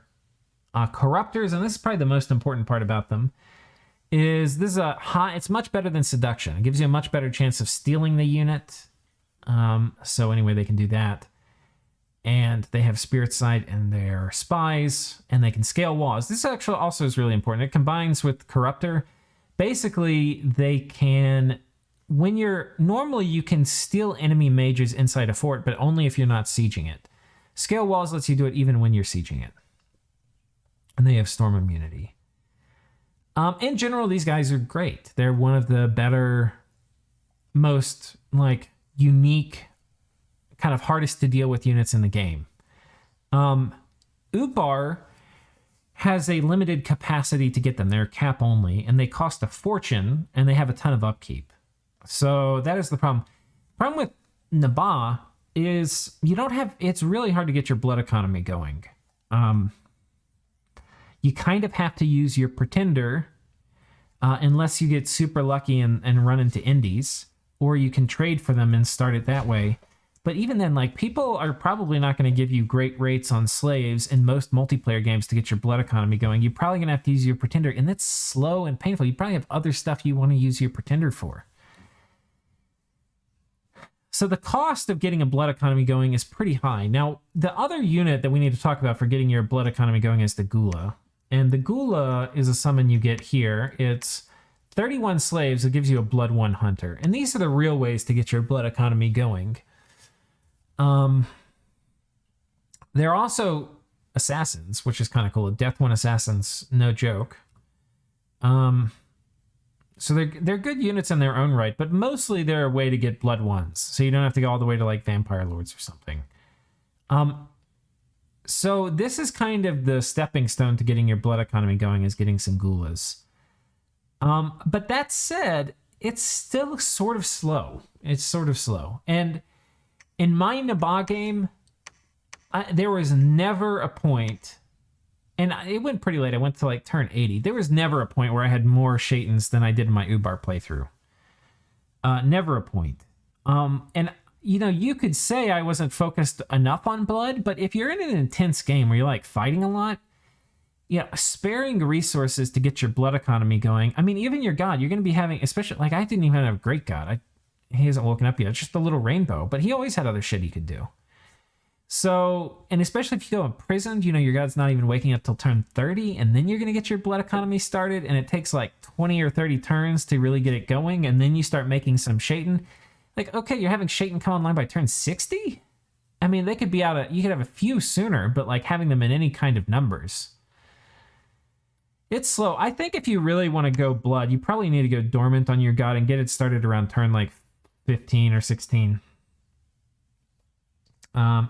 corruptors, and this is probably the most important part about them. It's much better than seduction. It gives you a much better chance of stealing the unit. So anyway, they can do that. And they have spirit sight, and they're spies, and they can scale walls. This actually also is really important. It combines with corruptor. Basically, they can... Normally you can steal enemy mages inside a fort, but only if you're not sieging it. Scale walls lets you do it even when you're sieging it. And they have storm immunity. In general, these guys are great. They're one of the better, most unique, kind of hardest to deal with units in the game. Ubar has a limited capacity to get them. They're cap only, and they cost a fortune, and they have a ton of upkeep. So that is the problem. Problem with Naba is it's really hard to get your blood economy going. You kind of have to use your pretender unless you get super lucky and run into indies, or you can trade for them and start it that way. But even then, people are probably not going to give you great rates on slaves in most multiplayer games to get your blood economy going. You're probably going to have to use your pretender, and that's slow and painful. You probably have other stuff you want to use your pretender for. So the cost of getting a blood economy going is pretty high. Now, the other unit that we need to talk about for getting your blood economy going is the Gula. And the Gula is a summon you get here. It's 31 slaves. It gives you a blood 1 hunter. And these are the real ways to get your blood economy going. They're also assassins, which is kind of cool. Death 1 assassins, no joke. So they're good units in their own right, but mostly they're a way to get blood 1s, so you don't have to go all the way to Vampire Lords or something. So this is kind of the stepping stone to getting your blood economy going, is getting some Gulas. But that said, it's still sort of slow. It's sort of slow. And in my Naba game, there was never a point... And it went pretty late. I went to turn 80. There was never a point where I had more Shaitans than I did in my Ubar playthrough. Never a point. And, you could say I wasn't focused enough on blood, but if you're in an intense game where you're fighting a lot, sparing resources to get your blood economy going. I mean, even your god, you're going to be having, especially, I didn't even have a great god. He hasn't woken up yet. It's just a little rainbow, but he always had other shit he could do. So, and especially if you go imprisoned, your god's not even waking up till turn 30, and then you're going to get your blood economy started, and it takes 20 or 30 turns to really get it going, and then you start making some Shaitan. Okay, you're having Shaitan come online by turn 60? I mean, they could be you could have a few sooner, but having them in any kind of numbers. It's slow. I think if you really want to go blood, you probably need to go dormant on your god and get it started around turn 15 or 16.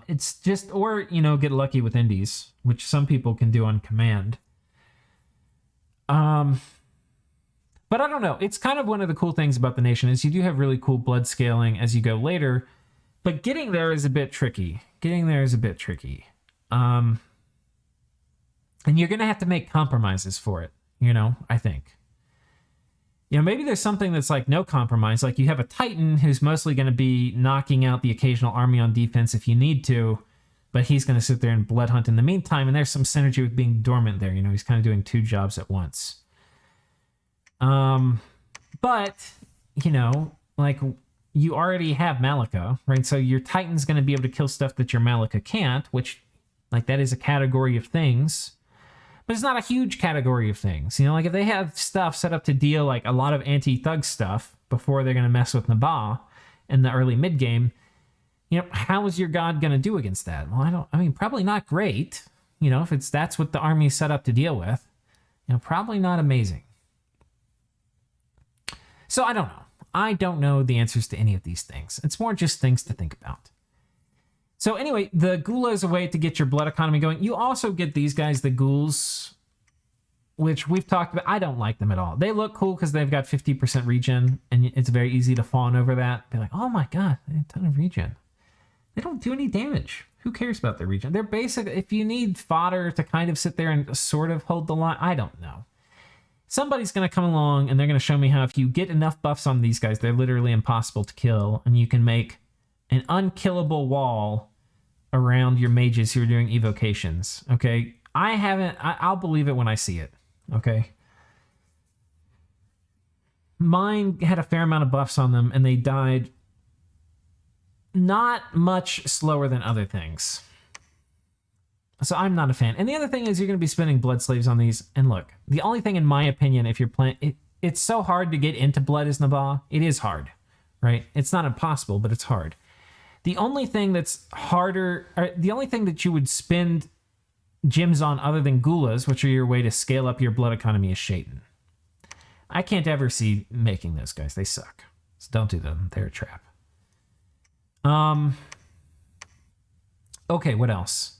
It's just, or, get lucky with indies, which some people can do on command. But I don't know. It's kind of one of the cool things about the nation is you do have really cool blood scaling as you go later, but getting there is a bit tricky. And you're going to have to make compromises for it, I think. Maybe there's something that's no compromise. You have a Titan who's mostly going to be knocking out the occasional army on defense if you need to, but he's going to sit there and blood hunt in the meantime, and there's some synergy with being dormant there. He's kind of doing 2 jobs at once. But, you already have Malacca, right? So your Titan's going to be able to kill stuff that your Malacca can't, which, that is a category of things. But it's not a huge category of things. If they have stuff set up to deal a lot of anti-thug stuff before they're going to mess with Naba in the early mid-game, how is your god going to do against that? Well, probably not great. If that's what the army is set up to deal with, probably not amazing. So I don't know. I don't know the answers to any of these things. It's more just things to think about. So anyway, the Gula is a way to get your blood economy going. You also get these guys, the Ghouls, which we've talked about. I don't like them at all. They look cool because they've got 50% regen, and it's very easy to fawn over that. Be like, oh my god, they have a ton of regen. They don't do any damage. Who cares about their regen? They're basic. If you need fodder to kind of sit there and sort of hold the line, I don't know. Somebody's going to come along and they're going to show me how if you get enough buffs on these guys, they're literally impossible to kill, and you can make an unkillable wall around your mages who are doing evocations. Okay, I'll believe it when I see it. Okay, mine had a fair amount of buffs on them and they died not much slower than other things. So I'm not a fan. And the other thing is you're going to be spending blood slaves on these. And look, the only thing in my opinion, if you're playing, it's so hard to get into blood as Naba. It is hard, right? It's not impossible, but it's hard. The only thing that's harder, or the only thing that you would spend gems on other than Gulas, which are your way to scale up your blood economy, is Shaitan. I can't ever see making those guys. They suck. So don't do them. They're a trap. Okay, what else?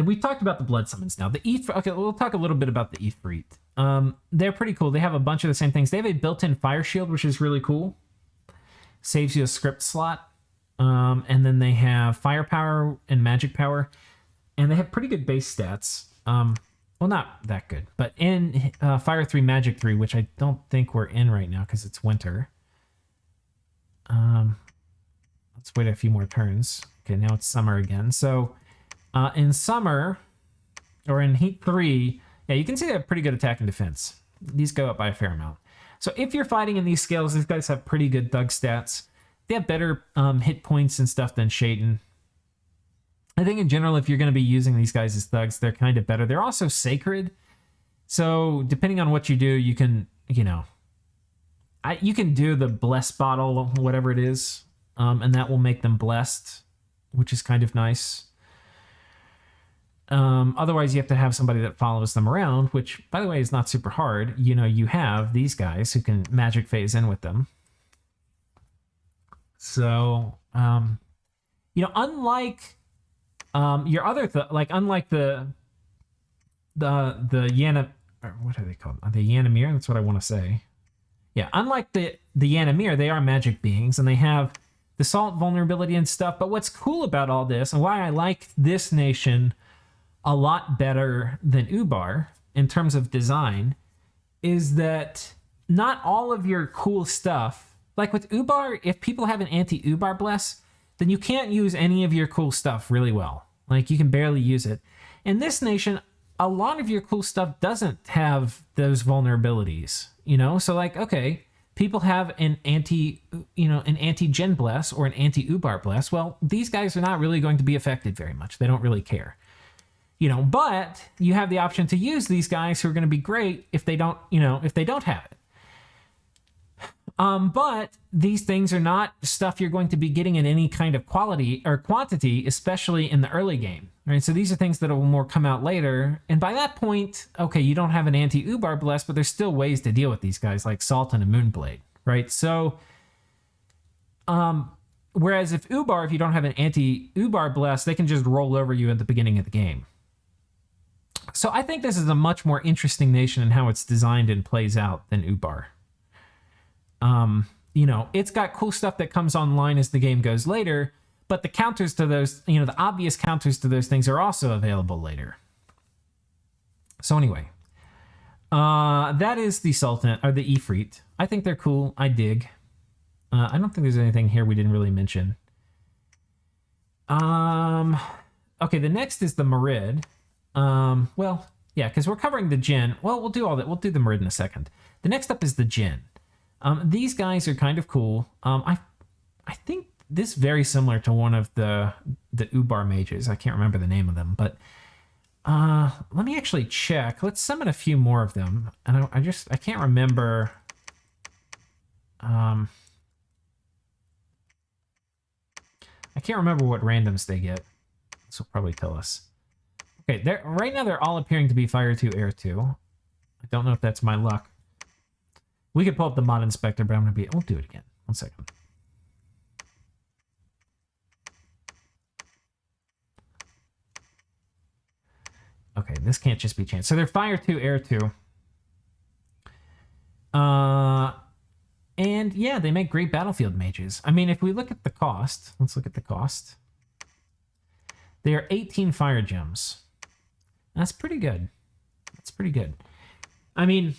We talked about the blood summons now. The Ifrit, okay, we'll talk a little bit about the Ifrit. They're pretty cool. They have a bunch of the same things. They have a built-in fire shield, which is really cool. Saves you a script slot. And then they have firepower and magic power. And they have pretty good base stats. Well, not that good. But in Fire 3, Magic 3, which I don't think we're in right now because it's winter. Let's wait a few more turns. Okay, now it's summer again. So in summer, or in Heat 3, yeah, you can see they have pretty good attack and defense. These go up by a fair amount. So if you're fighting in these scales, these guys have pretty good thug stats. They have better hit points and stuff than Shaitan. I think in general, if you're going to be using these guys as thugs, they're kind of better. They're also sacred. So depending on what you do, you can, you can do the bless bottle, whatever it is, and that will make them blessed, which is kind of nice. Otherwise, you have to have somebody that follows them around, which, by the way, is not super hard. You have these guys who can magic phase in with them. So, unlike your other, unlike the Yana, or what are they called? The Yanamir, that's what I want to say. Yeah, unlike the Yanamir, they are magic beings, and they have the salt vulnerability and stuff. But what's cool about all this, and why I like this nation a lot better than Ubar in terms of design, is that not all of your cool stuff, like with Ubar, if people have an anti-Ubar bless, then you can't use any of your cool stuff really well. Like, you can barely use it. In this nation, a lot of your cool stuff doesn't have those vulnerabilities, So like, okay, people have an anti-gen bless or an anti-Ubar bless. Well, these guys are not really going to be affected very much. They don't really care. But you have the option to use these guys who are going to be great if they don't, if they don't have it. But these things are not stuff you're going to be getting in any kind of quality or quantity, especially in the early game, right? So these are things that will more come out later. And by that point, okay, you don't have an anti-Ubar bless, but there's still ways to deal with these guys like Salt and a Moonblade, right? So, whereas if you don't have an anti-Ubar bless, they can just roll over you at the beginning of the game. So I think this is a much more interesting nation in how it's designed and plays out than Ubar. It's got cool stuff that comes online as the game goes later, but the counters to those, the obvious counters to those things are also available later. So anyway, that is the Sultan, or the Ifrit. I think they're cool. I dig. I don't think there's anything here we didn't really mention. Okay, the next is the Marid. Well, yeah, because we're covering the Jinn. Well, we'll do all that. We'll do the Marid in a second. The next up is the Jinn. These guys are kind of cool. I think this is very similar to one of the Ubar mages. I can't remember the name of them, but let me actually check. Let's summon a few more of them. And I can't remember. I can't remember what randoms they get. This will probably tell us. Okay, right now they're all appearing to be Fire 2, Air 2. I don't know if that's my luck. We could pull up the mod inspector, but I'm going to we'll do it again. 1 second. Okay, this can't just be chance. So they're fire 2, air 2. And yeah, they make great battlefield mages. I mean, if we look at the cost, let's look at the cost. They are 18 fire gems. That's pretty good. That's pretty good. I mean,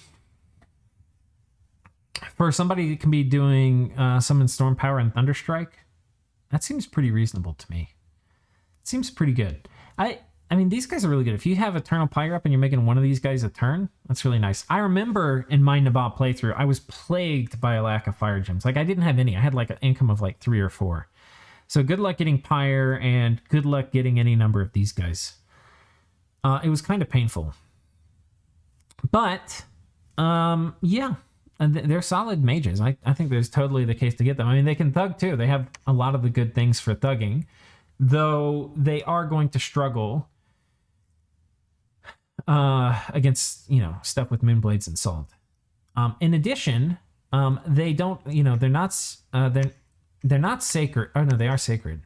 for somebody that can be doing Summon Storm Power and Thunderstrike, that seems pretty reasonable to me. It seems pretty good. I mean, these guys are really good. If you have Eternal Pyre up and you're making one of these guys a turn, that's really nice. I remember in my Naba playthrough, I was plagued by a lack of fire gems. Like, I didn't have any. I had like an income of like 3 or 4. So good luck getting Pyre and good luck getting any number of these guys. It was kind of painful. But, yeah, they're solid mages. I think there's totally the case to get them. I mean, they can thug too. They have a lot of the good things for thugging, though they are going to struggle against, you know, stuff with Moonblades and Salt. In addition, they don't, you know, they're not sacred. Oh no, they are sacred.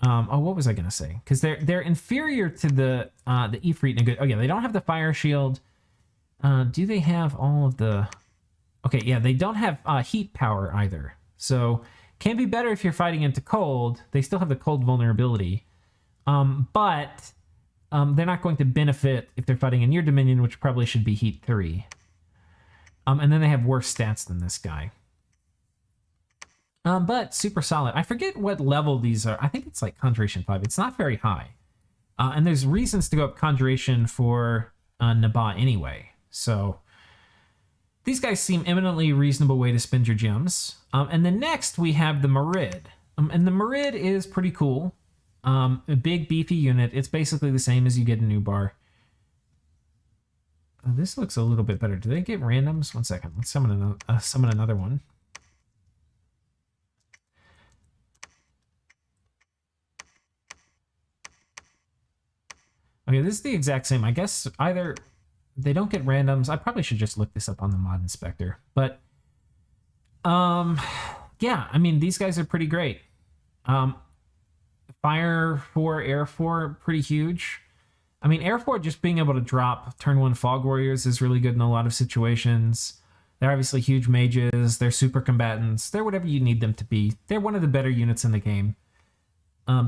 What was I gonna say? Because they're inferior to the Ifrit and good. Oh yeah, they don't have the fire shield. Do they have all of the? Okay, yeah, they don't have heat power either. So can be better if you're fighting into cold. They still have the cold vulnerability, but they're not going to benefit if they're fighting in your dominion, which probably should be heat 3. And then they have worse stats than this guy. But super solid. I forget what level these are. I think it's like Conjuration 5. It's not very high. And there's reasons to go up Conjuration for Naba anyway. So these guys seem eminently reasonable way to spend your gems. And then next we have the Marid. And the Marid is pretty cool. A big beefy unit. It's basically the same as you get in ubar. This looks a little bit better. Do they get randoms? 1 second. Let's summon another one. Okay, this is the exact same. I guess either they don't get randoms. I probably should just look this up on the mod inspector. But yeah, I mean, these guys are pretty great. Fire 4, Air 4, pretty huge. I mean, Air 4 just being able to drop turn 1 Fog Warriors is really good in a lot of situations. They're obviously huge mages. They're super combatants. They're whatever you need them to be. They're one of the better units in the game.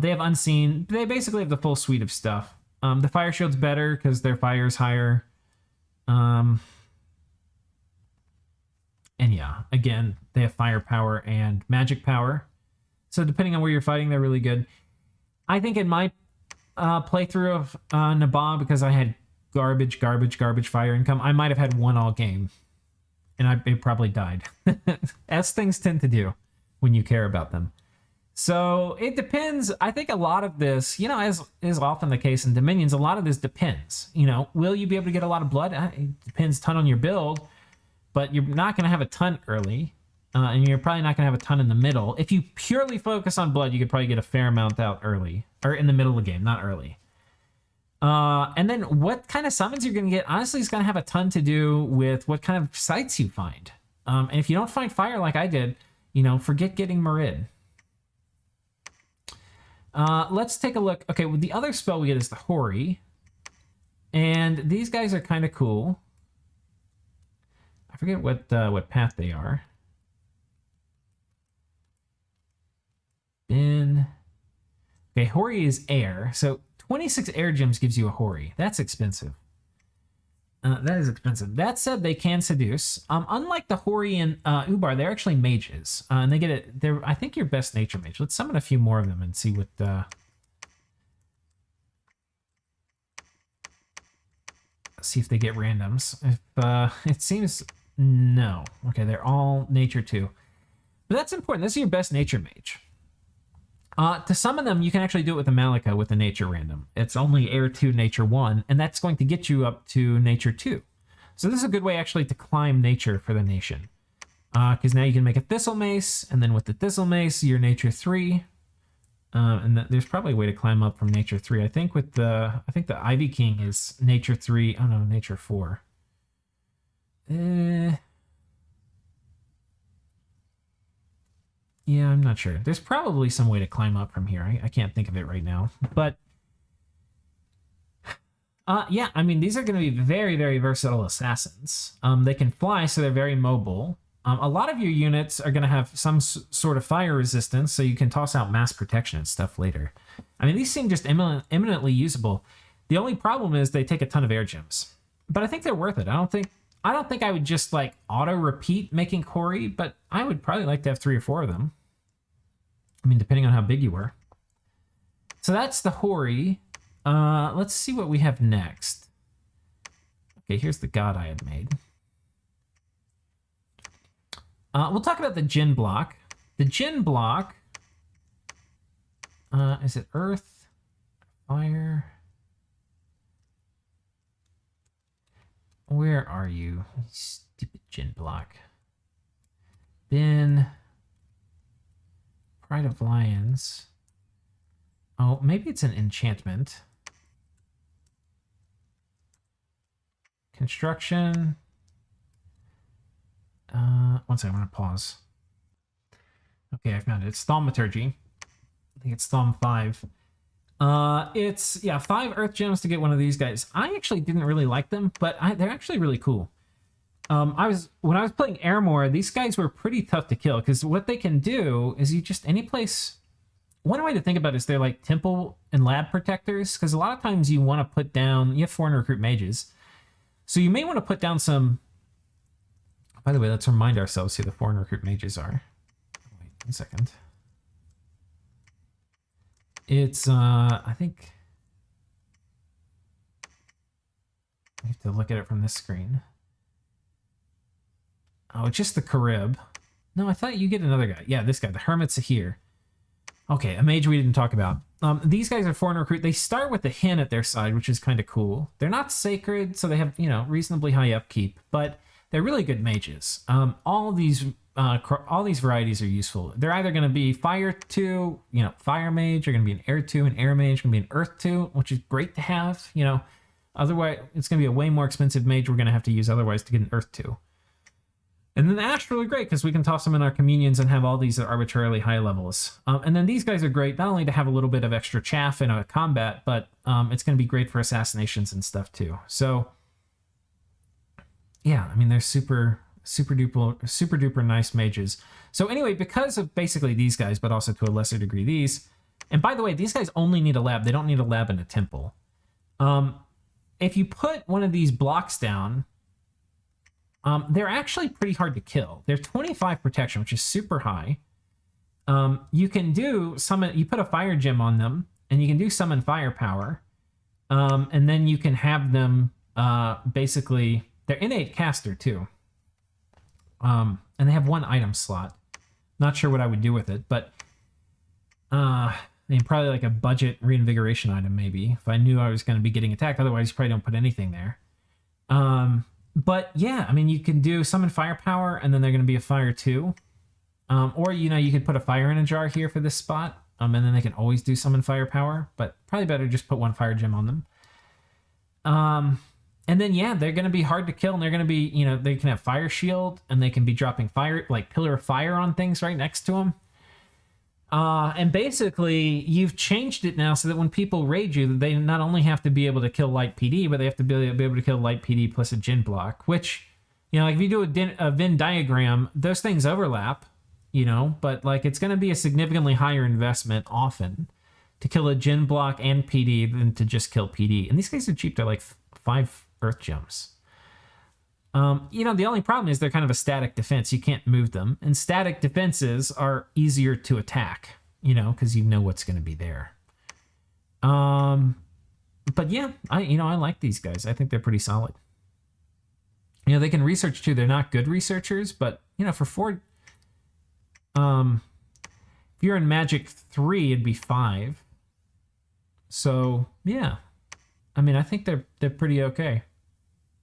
They have Unseen. They basically have the full suite of stuff. The Fire Shield's better because their fire is higher. And yeah, again, they have firepower and magic power. So depending on where you're fighting, they're really good. I think in my playthrough of Naba, because I had garbage fire income, I might have had 1 all game. And it probably died. As things tend to do when you care about them. So it depends. I think a lot of this, you know, as is often the case in Dominions, a lot of this depends. You know, will you be able to get a lot of blood? It depends a ton on your build, but you're not going to have a ton early, and you're probably not going to have a ton in the middle. If you purely focus on blood, you could probably get a fair amount out early, or in the middle of the game, not early. And then what kind of summons you're going to get, honestly, is going to have a ton to do with what kind of sites you find. And if you don't find fire like I did, you know, forget getting Marid. Let's take a look. Okay, well, the other spell we get is the Hori. And these guys are kind of cool. I forget what path they are. Okay, Hori is air. So 26 air gems gives you a Hori. That's expensive. That is expensive. That said, they can seduce. Unlike the Hori and Ubar, they're actually mages. And they get it. They're, I think, your best nature mage. Let's summon a few more of them and see what see if they get randoms. If it seems no. Okay, they're all nature 2. But that's important. This is your best nature mage. To summon them, you can actually do it with the Malacca with the nature random. It's only air 2, nature 1, and that's going to get you up to nature 2. So this is a good way actually to climb nature for the nation. Because now you can make a Thistle Mace, and then with the Thistle Mace, you're nature 3. And there's probably a way to climb up from nature 3. I think the Ivy King is nature 3. Oh no, nature 4. Yeah, I'm not sure. There's probably some way to climb up from here. I can't think of it right now. But yeah, I mean, these are going to be very, very versatile assassins. They can fly, so they're very mobile. A lot of your units are going to have some sort of fire resistance, so you can toss out mass protection and stuff later. I mean, these seem just eminently usable. The only problem is they take a ton of air gems, but I think they're worth it. I don't think I would just like auto repeat making Hori, but I would probably like to have 3 or 4 of them. I mean, depending on how big you were. So that's the Hori. Let's see what we have next. Okay, here's the god I had made. We'll talk about the Jinn block. The Jinn block, is it earth, fire? Where are you, stupid Jinn block? Bin, Pride of Lions. Oh, maybe it's an enchantment. Construction. One second, I'm gonna pause. Okay, I found it. It's Thaumaturgy. I think it's Thaum 5. It's, yeah, 5 earth gems to get one of these guys. I actually didn't really like them, but they're actually really cool. When I was playing Airmore, these guys were pretty tough to kill, because what they can do is you just, any place... One way to think about it is they're like temple and lab protectors, because a lot of times you want to put down... You have foreign recruit mages. So you may want to put down some... By the way, let's remind ourselves who the foreign recruit mages are. Wait 1 second. It's, I think... I have to look at it from this screen. Oh, it's just the Carib. No, I thought you get another guy. Yeah, this guy, the Hermit Sahir. Okay, a mage we didn't talk about. These guys are foreign recruit. They start with the Hin at their side, which is kind of cool. They're not sacred, so they have, you know, reasonably high upkeep, but they're really good mages. All these varieties are useful. They're either going to be Fire 2, you know, Fire Mage, or going to be an Air 2, an Air Mage, going to be an Earth 2, which is great to have, you know. Otherwise, it's going to be a way more expensive mage we're going to have to use otherwise to get an Earth 2. And then the Astral are great because we can toss them in our communions and have all these at arbitrarily high levels. And then these guys are great, not only to have a little bit of extra chaff in a combat, but it's going to be great for assassinations and stuff too. So, yeah, I mean, they're super duper nice mages. So anyway, because of basically these guys, but also to a lesser degree these, and by the way, these guys only need a lab. They don't need a lab in a temple. If you put one of these blocks down, they're actually pretty hard to kill. They're 25 protection, which is super high. You can do summon, you put a fire gem on them, and you can do summon firepower. And then you can have them, basically, they're innate caster too. And they have 1 item slot. Not sure what I would do with it, but I mean, probably like a budget reinvigoration item maybe, if I knew I was going to be getting attacked. Otherwise, you probably don't put anything there. But yeah, I mean, you can do summon firepower, and then they're going to be a fire too. Or, you know, you could put a fire in a jar here for this spot, and then they can always do summon firepower, but probably better just put 1 fire gem on them. And then, yeah, they're going to be hard to kill, and they're going to be, you know, they can have fire shield, and they can be dropping fire, like pillar of fire on things right next to them. And basically, you've changed it now so that when people raid you, they not only have to be able to kill light PD, but they have to be able to kill light PD plus a Jinn block, which, you know, like if you do a Venn diagram, those things overlap, you know, but like it's going to be a significantly higher investment often to kill a Jinn block and PD than to just kill PD. And these guys are cheap. They're like 5 earth gems. You know, the only problem is they're kind of a static defense. You can't move them. And static defenses are easier to attack, you know, because you know what's going to be there. But yeah, I like these guys. I think they're pretty solid. You know, they can research too. They're not good researchers, but, you know, for 4... if you're in Magic 3, it'd be 5. So, yeah. I mean, I think they're pretty okay.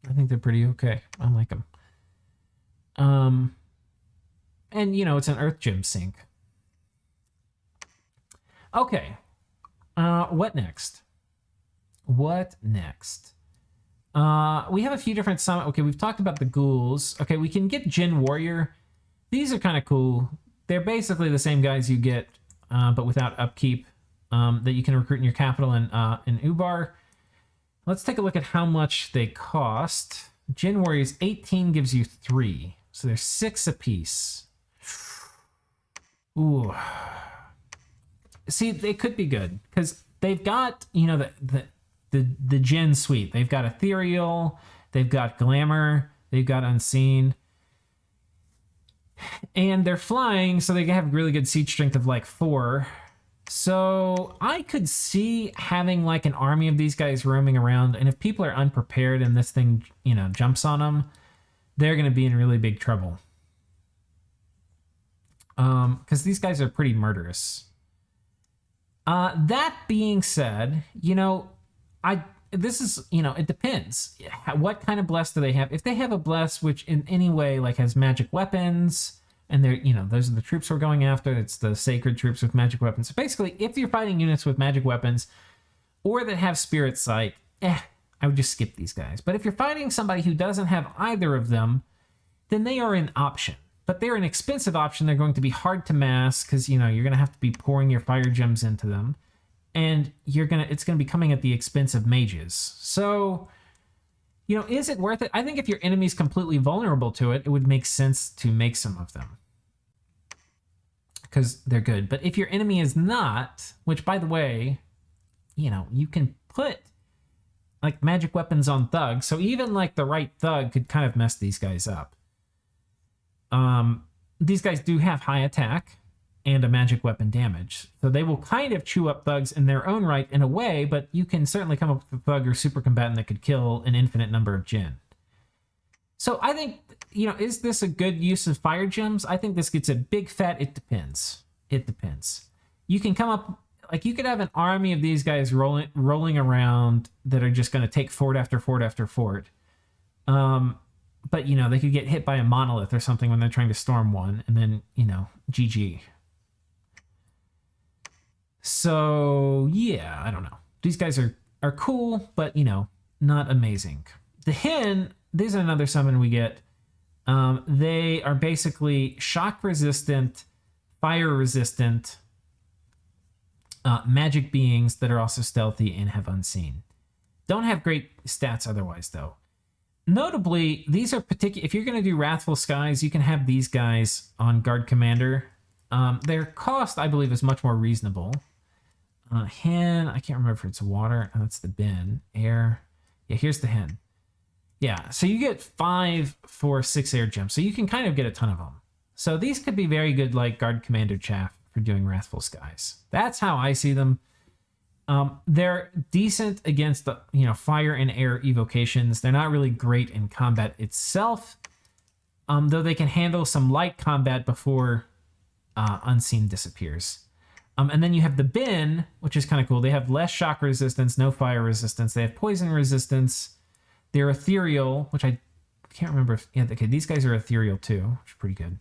I think they're pretty okay. I like them. And, you know, it's an Earth Gem sync. Okay. What next? What next? We have a few different summon. Okay, we've talked about the ghouls. Okay, we can get Jinn Warrior. These are kind of cool. they're basically the same guys you get, but without upkeep, that you can recruit in your capital in Ubar. Let's take a look at how much they cost. Djinn Warriors 18 gives you 3. So there's 6 apiece. Ooh. See, they could be good because they've got, you know, the Djinn suite. They've got Ethereal, they've got Glamour, they've got Unseen. And they're flying, so they have really good siege strength of like 4. So I could see having like an army of these guys roaming around, and if people are unprepared and this thing, you know, jumps on them, they're going to be in really big trouble. Because these guys are pretty murderous. That being said, you know, this is, you know, it depends. What kind of bless do they have? If they have a bless which in any way like has magic weapons, and they're, you know, those are the troops we're going after. It's the sacred troops with magic weapons. So basically, if you're fighting units with magic weapons or that have spirit sight, I would just skip these guys. But if you're fighting somebody who doesn't have either of them, then they are an option. But they're an expensive option. They're going to be hard to mass because, you know, you're going to have to be pouring your fire gems into them. And it's going to be coming at the expense of mages. So, you know, is it worth it? I think if your enemy's completely vulnerable to it, it would make sense to make some of them, because they're good. But if your enemy is not, which by the way, you know, you can put like magic weapons on thugs. So even like the right thug could kind of mess these guys up. These guys do have high attack and a magic weapon damage. So they will kind of chew up thugs in their own right in a way, but you can certainly come up with a thug or super combatant that could kill an infinite number of Djinn. So I think, you know, is this a good use of fire gems? I think this gets a big fat, it depends. It depends. You can come up, like you could have an army of these guys rolling around that are just going to take fort after fort after fort. But, you know, they could get hit by a monolith or something when they're trying to storm one, and then, you know, GG. So, yeah, I don't know. These guys are cool, but, you know, not amazing. The Hen, this is another summon we get. They are basically shock resistant, fire resistant, magic beings that are also stealthy and have unseen. Don't have great stats otherwise, though. Notably, these are particular. If you're going to do Wrathful Skies, you can have these guys on Guard Commander. Their cost, I believe, is much more reasonable. Hen, I can't remember if it's water. Oh, that's the bin. Air. Yeah, here's the Hen. Yeah, so you get 5 for 6 air gems. So you can kind of get a ton of them. So these could be very good, like Guard Commander chaff for doing Wrathful Skies. That's how I see them. They're decent against the, you know, fire and air evocations. They're not really great in combat itself, though they can handle some light combat before Unseen disappears. And then you have the bin, which is kind of cool. They have less shock resistance, no fire resistance. They have poison resistance. They're ethereal, which I can't remember if, yeah, okay, these guys are ethereal too, which is pretty good.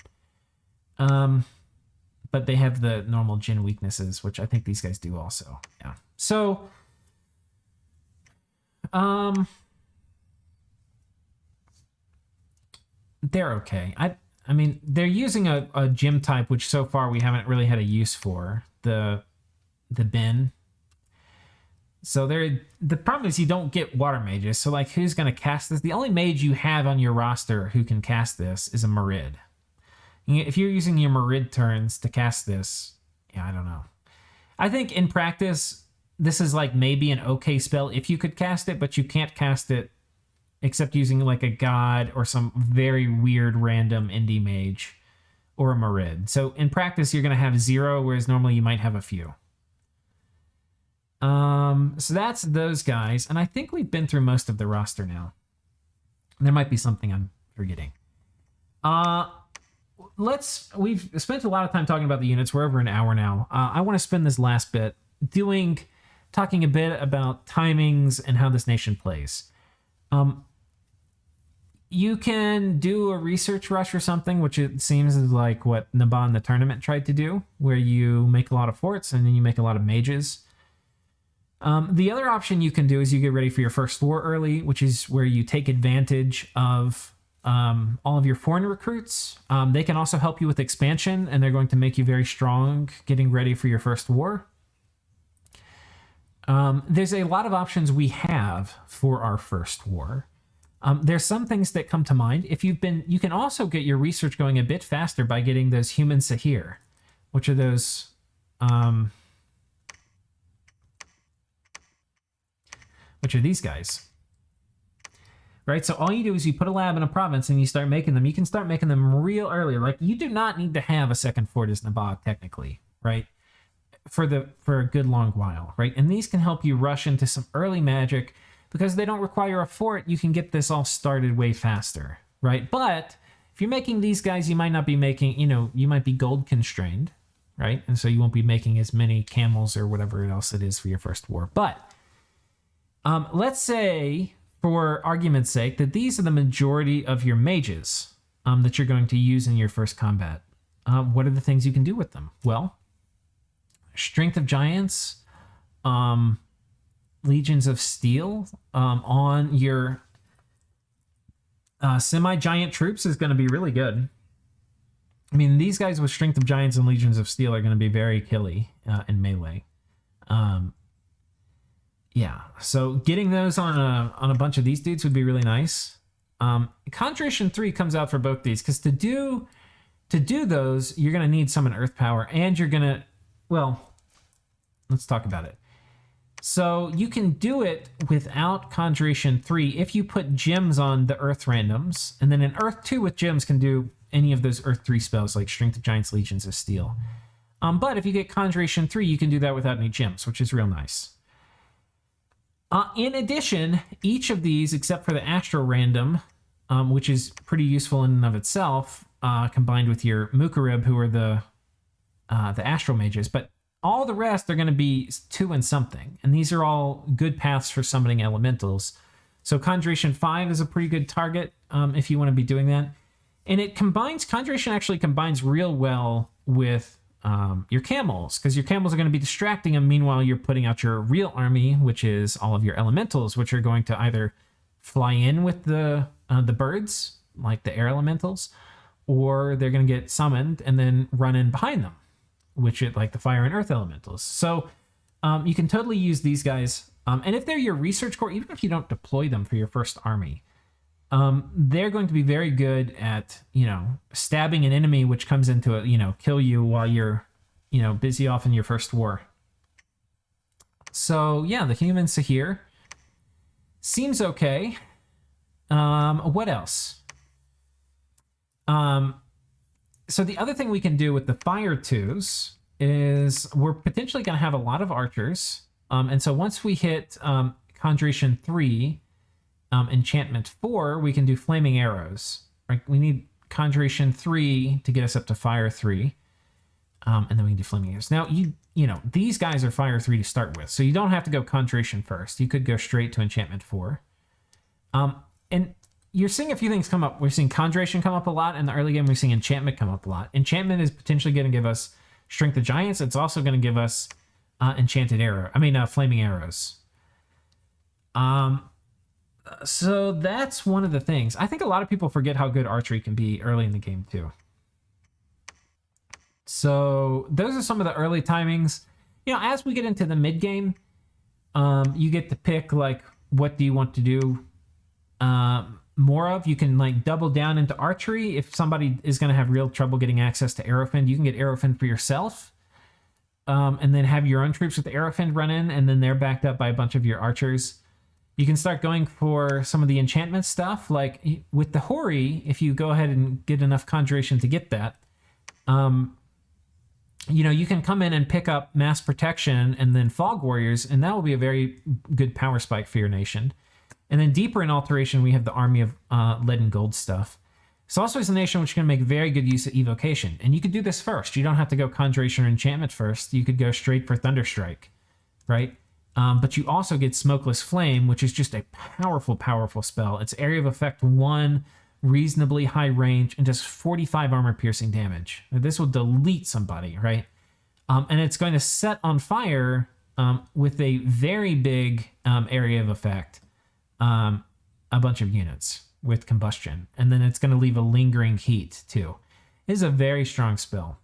But they have the normal Djinn weaknesses, which I think these guys do also. Yeah. So, they're okay. I mean, they're using a gym type, which so far we haven't really had a use for, the bin. So the problem is you don't get water mages. So like, who's going to cast this? The only mage you have on your roster who can cast this is a Marid. If you're using your Marid turns to cast this, yeah, I don't know. I think in practice, this is like maybe an okay spell if you could cast it, but you can't cast it except using like a god or some very weird random indie mage or a Marid. So in practice, you're going to have 0, whereas normally you might have a few. So that's those guys. And I think we've been through most of the roster now. There might be something I'm forgetting. We've spent a lot of time talking about the units. We're over an hour now. I want to spend this last bit talking a bit about timings and how this nation plays. You can do a research rush or something, which it seems is like what Naba in the tournament tried to do, where you make a lot of forts and then you make a lot of mages. The other option you can do is you get ready for your first war early, which is where you take advantage of all of your foreign recruits. They can also help you with expansion, and they're going to make you very strong getting ready for your first war. There's a lot of options we have for our first war. There's some things that come to mind. You can also get your research going a bit faster by getting those human Sahir, which are those, which are these guys. Right, so all you do is you put a lab in a province and you start making them. You can start making them real early. Like, you do not need to have a second fort as Naba, technically, right? For a good long while, right? And these can help you rush into some early magic because they don't require a fort. You can get this all started way faster, right? But if you're making these guys, you might not be making, you might be gold constrained, right? And so you won't be making as many camels or whatever else it is for your first war. But let's say, for argument's sake, that these are the majority of your mages that you're going to use in your first combat. What are the things you can do with them? Well, Strength of Giants, Legions of Steel on your semi-giant troops is going to be really good. I mean, these guys with Strength of Giants and Legions of Steel are going to be very killy in melee. Yeah, so getting those on a bunch of these dudes would be really nice. Conjuration 3 comes out for both these, because to do those, you're going to need summon Earth Power, and you're going to, well, let's talk about it. So you can do it without Conjuration 3 if you put gems on the Earth randoms, and then an Earth 2 with gems can do any of those Earth 3 spells like Strength of Giants, Legions of Steel. But if you get Conjuration 3, you can do that without any gems, which is real nice. In addition, each of these, except for the Astro Random, which is pretty useful in and of itself, combined with your Mukarib, who are the Astro Mages, but all the rest are going to be 2 and something, and these are all good paths for summoning elementals. So Conjuration 5 is a pretty good target if you want to be doing that. And Conjuration actually combines real well with your camels, because your camels are going to be distracting them. Meanwhile, you're putting out your real army, which is all of your elementals, which are going to either fly in with the birds, like the air elementals, or they're going to get summoned and then run in behind them, which is like the fire and earth elementals. So you can totally use these guys. And if they're your research corps, even if you don't deploy them for your first army, they're going to be very good at, stabbing an enemy which comes in to, kill you while you're, busy off in your first war. So yeah, the human Sahir seems okay. What else? So the other thing we can do with the Fire 2s is we're potentially going to have a lot of archers. And so once we hit Conjuration 3, Enchantment 4, we can do Flaming Arrows. Right? We need Conjuration 3 to get us up to Fire 3. And then we can do Flaming Arrows. Now, these guys are Fire 3 to start with, so you don't have to go Conjuration first. You could go straight to Enchantment 4. And you're seeing a few things come up. We're seeing Conjuration come up a lot in the early game. We're seeing Enchantment come up a lot. Enchantment is potentially going to give us Strength of Giants. It's also going to give us Flaming Arrows. So that's one of the things. I think a lot of people forget how good archery can be early in the game too. So those are some of the early timings. As we get into the mid game, you get to pick like what do you want to do more of. You can like double down into archery. If somebody is going to have real trouble getting access to Arrowfin, you can get Arrowfin for yourself. And then have your own troops with the Arrowfin run in, and then they're backed up by a bunch of your archers. You can start going for some of the enchantment stuff, like with the Hori, if you go ahead and get enough Conjuration to get that, you can come in and pick up Mass Protection and then Fog Warriors, and that will be a very good power spike for your nation. And then deeper in Alteration, we have the Army of Lead and Gold stuff. Sorcery is a nation which can make very good use of Evocation, and you could do this first. You don't have to go Conjuration or Enchantment first. You could go straight for Thunderstrike, right? But you also get Smokeless Flame, which is just a powerful, powerful spell. It's area of effect 1, reasonably high range, and does 45 armor-piercing damage. Now, this will delete somebody, right? And it's going to set on fire with a very big area of effect a bunch of units, with combustion, and then it's going to leave a lingering heat too. It is a very strong spell.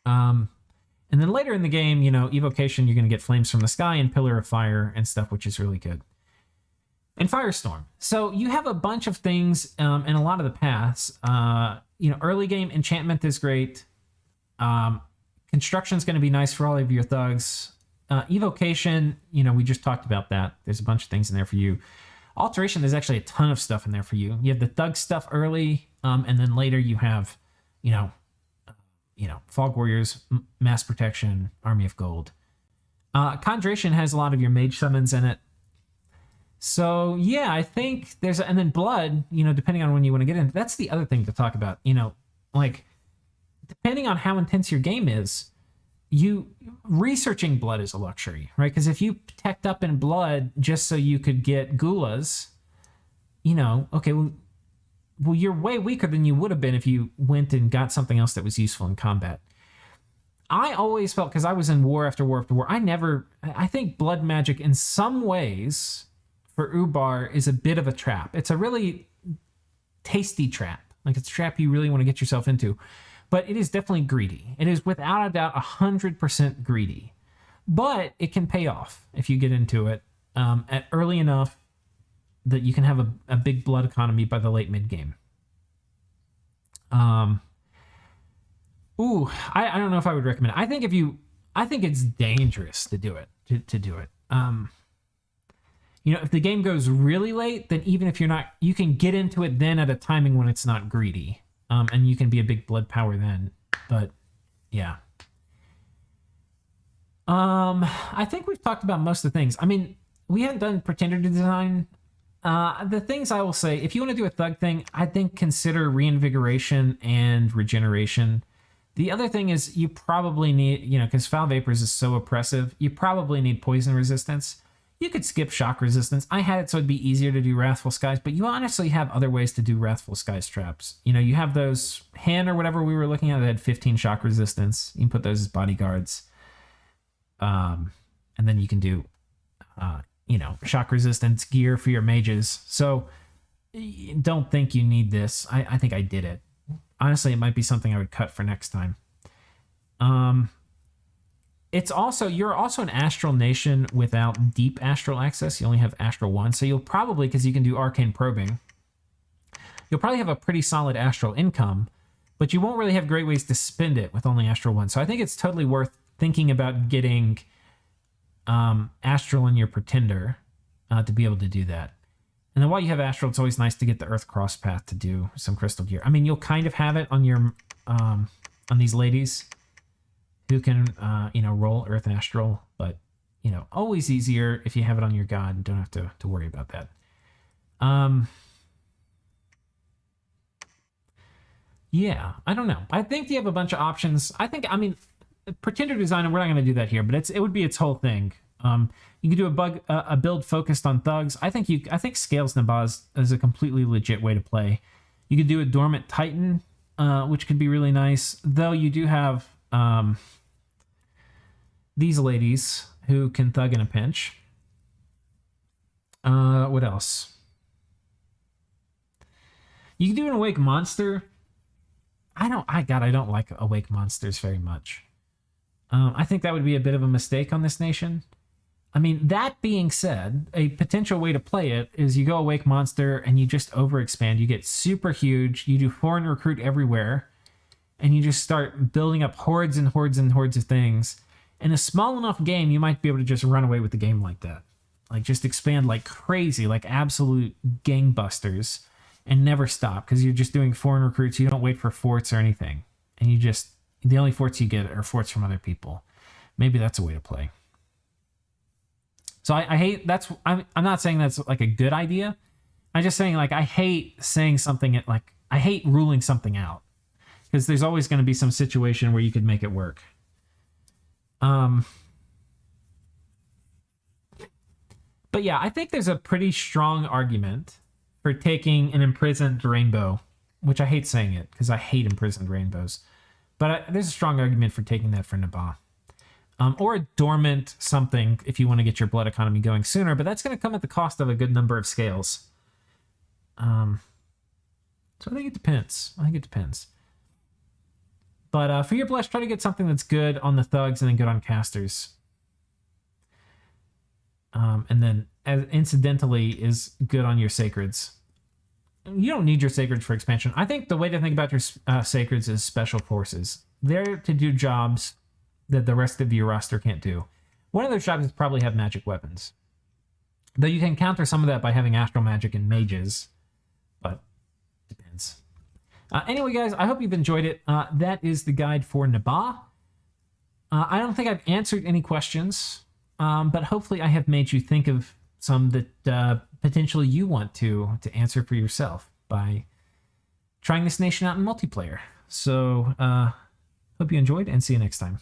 And then later in the game, you know, evocation, you're going to get flames from the sky and pillar of fire and stuff, which is really good. And firestorm. So you have a bunch of things in a lot of the paths. You know, early game enchantment is great. Construction is going to be nice for all of your thugs. Evocation, you know, we just talked about that. There's a bunch of things in there for you. Alteration, there's actually a ton of stuff in there for you. You have the thug stuff early, and then later you have, you know, Fog Warriors, Mass Protection, Army of Gold. Conjuration has a lot of your mage summons in it. So yeah, I think there's, and then blood, you know, depending on when you want to get in, that's the other thing to talk about, you know, like depending on how intense your game is, researching blood is a luxury, right? Because if you teched up in blood just so you could get gulas, you know, okay, well, you're way weaker than you would have been if you went and got something else that was useful in combat. I always felt, because I was in war after war after war, I think blood magic in some ways for ubar is a bit of a trap. It's a really tasty trap. Like it's a trap you really want to get yourself into. But it is definitely greedy. It is without a doubt 100% greedy. But it can pay off if you get into it at early enough that you can have a big blood economy by the late mid game. I don't know if I would recommend it. I think it's dangerous to do it. To do it. You know, if the game goes really late, then even if you're not, you can get into it then at a timing when it's not greedy. And you can be a big blood power then. But yeah. I think we've talked about most of the things. I mean, we haven't done pretender design. The things I will say, if you want to do a thug thing, I think consider reinvigoration and regeneration. The other thing is you probably need, you know, because foul vapors is so oppressive, you probably need poison resistance. You could skip shock resistance. I had it so it'd be easier to do Wrathful Skies, but you honestly have other ways to do Wrathful Skies traps. You know, you have those Hen or whatever we were looking at that had 15 shock resistance. You can put those as bodyguards. And then you can do, you know, shock resistance gear for your mages. So don't think you need this. I think I did it. Honestly, it might be something I would cut for next time. You're also an astral nation without deep astral access. You only have astral 1. So you'll probably, because you can do arcane probing, you'll probably have a pretty solid astral income, but you won't really have great ways to spend it with only astral 1. So I think it's totally worth thinking about getting astral in your pretender to be able to do that. And then while you have astral, it's always nice to get the earth cross path to do some crystal gear. I mean, you'll kind of have it on your on these ladies who can, you know, roll earth astral, but, you know, always easier if you have it on your god and don't have to worry about that. Yeah, I don't know. I think you have a bunch of options. I mean, pretender design, and we're not going to do that here, but it would be its whole thing. You could do a build focused on thugs. I think Scales Naba is a completely legit way to play. You could do a Dormant Titan, which could be really nice, though you do have these ladies who can thug in a pinch. What else? You can do an Awake Monster. I don't like Awake Monsters very much. I think that would be a bit of a mistake on this nation. I mean, that being said, a potential way to play it is you go Awake Monster and you just overexpand. You get super huge. You do foreign recruit everywhere. And you just start building up hordes and hordes and hordes of things. In a small enough game, you might be able to just run away with the game like that. Like, just expand like crazy, like absolute gangbusters, and never stop, because you're just doing foreign recruits. You don't wait for forts or anything. And the only forts you get are forts from other people. Maybe that's a way to play. So I'm not saying that's like a good idea. I'm just saying, like, I hate saying something, like, I hate ruling something out. Because there's always going to be some situation where you could make it work. But yeah, I think there's a pretty strong argument for taking an imprisoned rainbow, which I hate saying it because I hate imprisoned rainbows. But there's a strong argument for taking that for Naba. Or a dormant something if you want to get your blood economy going sooner, but that's going to come at the cost of a good number of scales. So I think it depends. But for your blush, try to get something that's good on the thugs and then good on casters. And then incidentally is good on your sacreds. You don't need your sacreds for expansion. I think the way to think about your sacreds is special forces. They're to do jobs that the rest of your roster can't do. One of those jobs is probably have magic weapons. Though you can counter some of that by having astral magic and mages. But depends. Anyway, guys, I hope you've enjoyed it. That is the guide for Naba. I don't think I've answered any questions, but hopefully I have made you think of some that potentially you want to answer for yourself by trying this nation out in multiplayer. So, hope you enjoyed, and see you next time.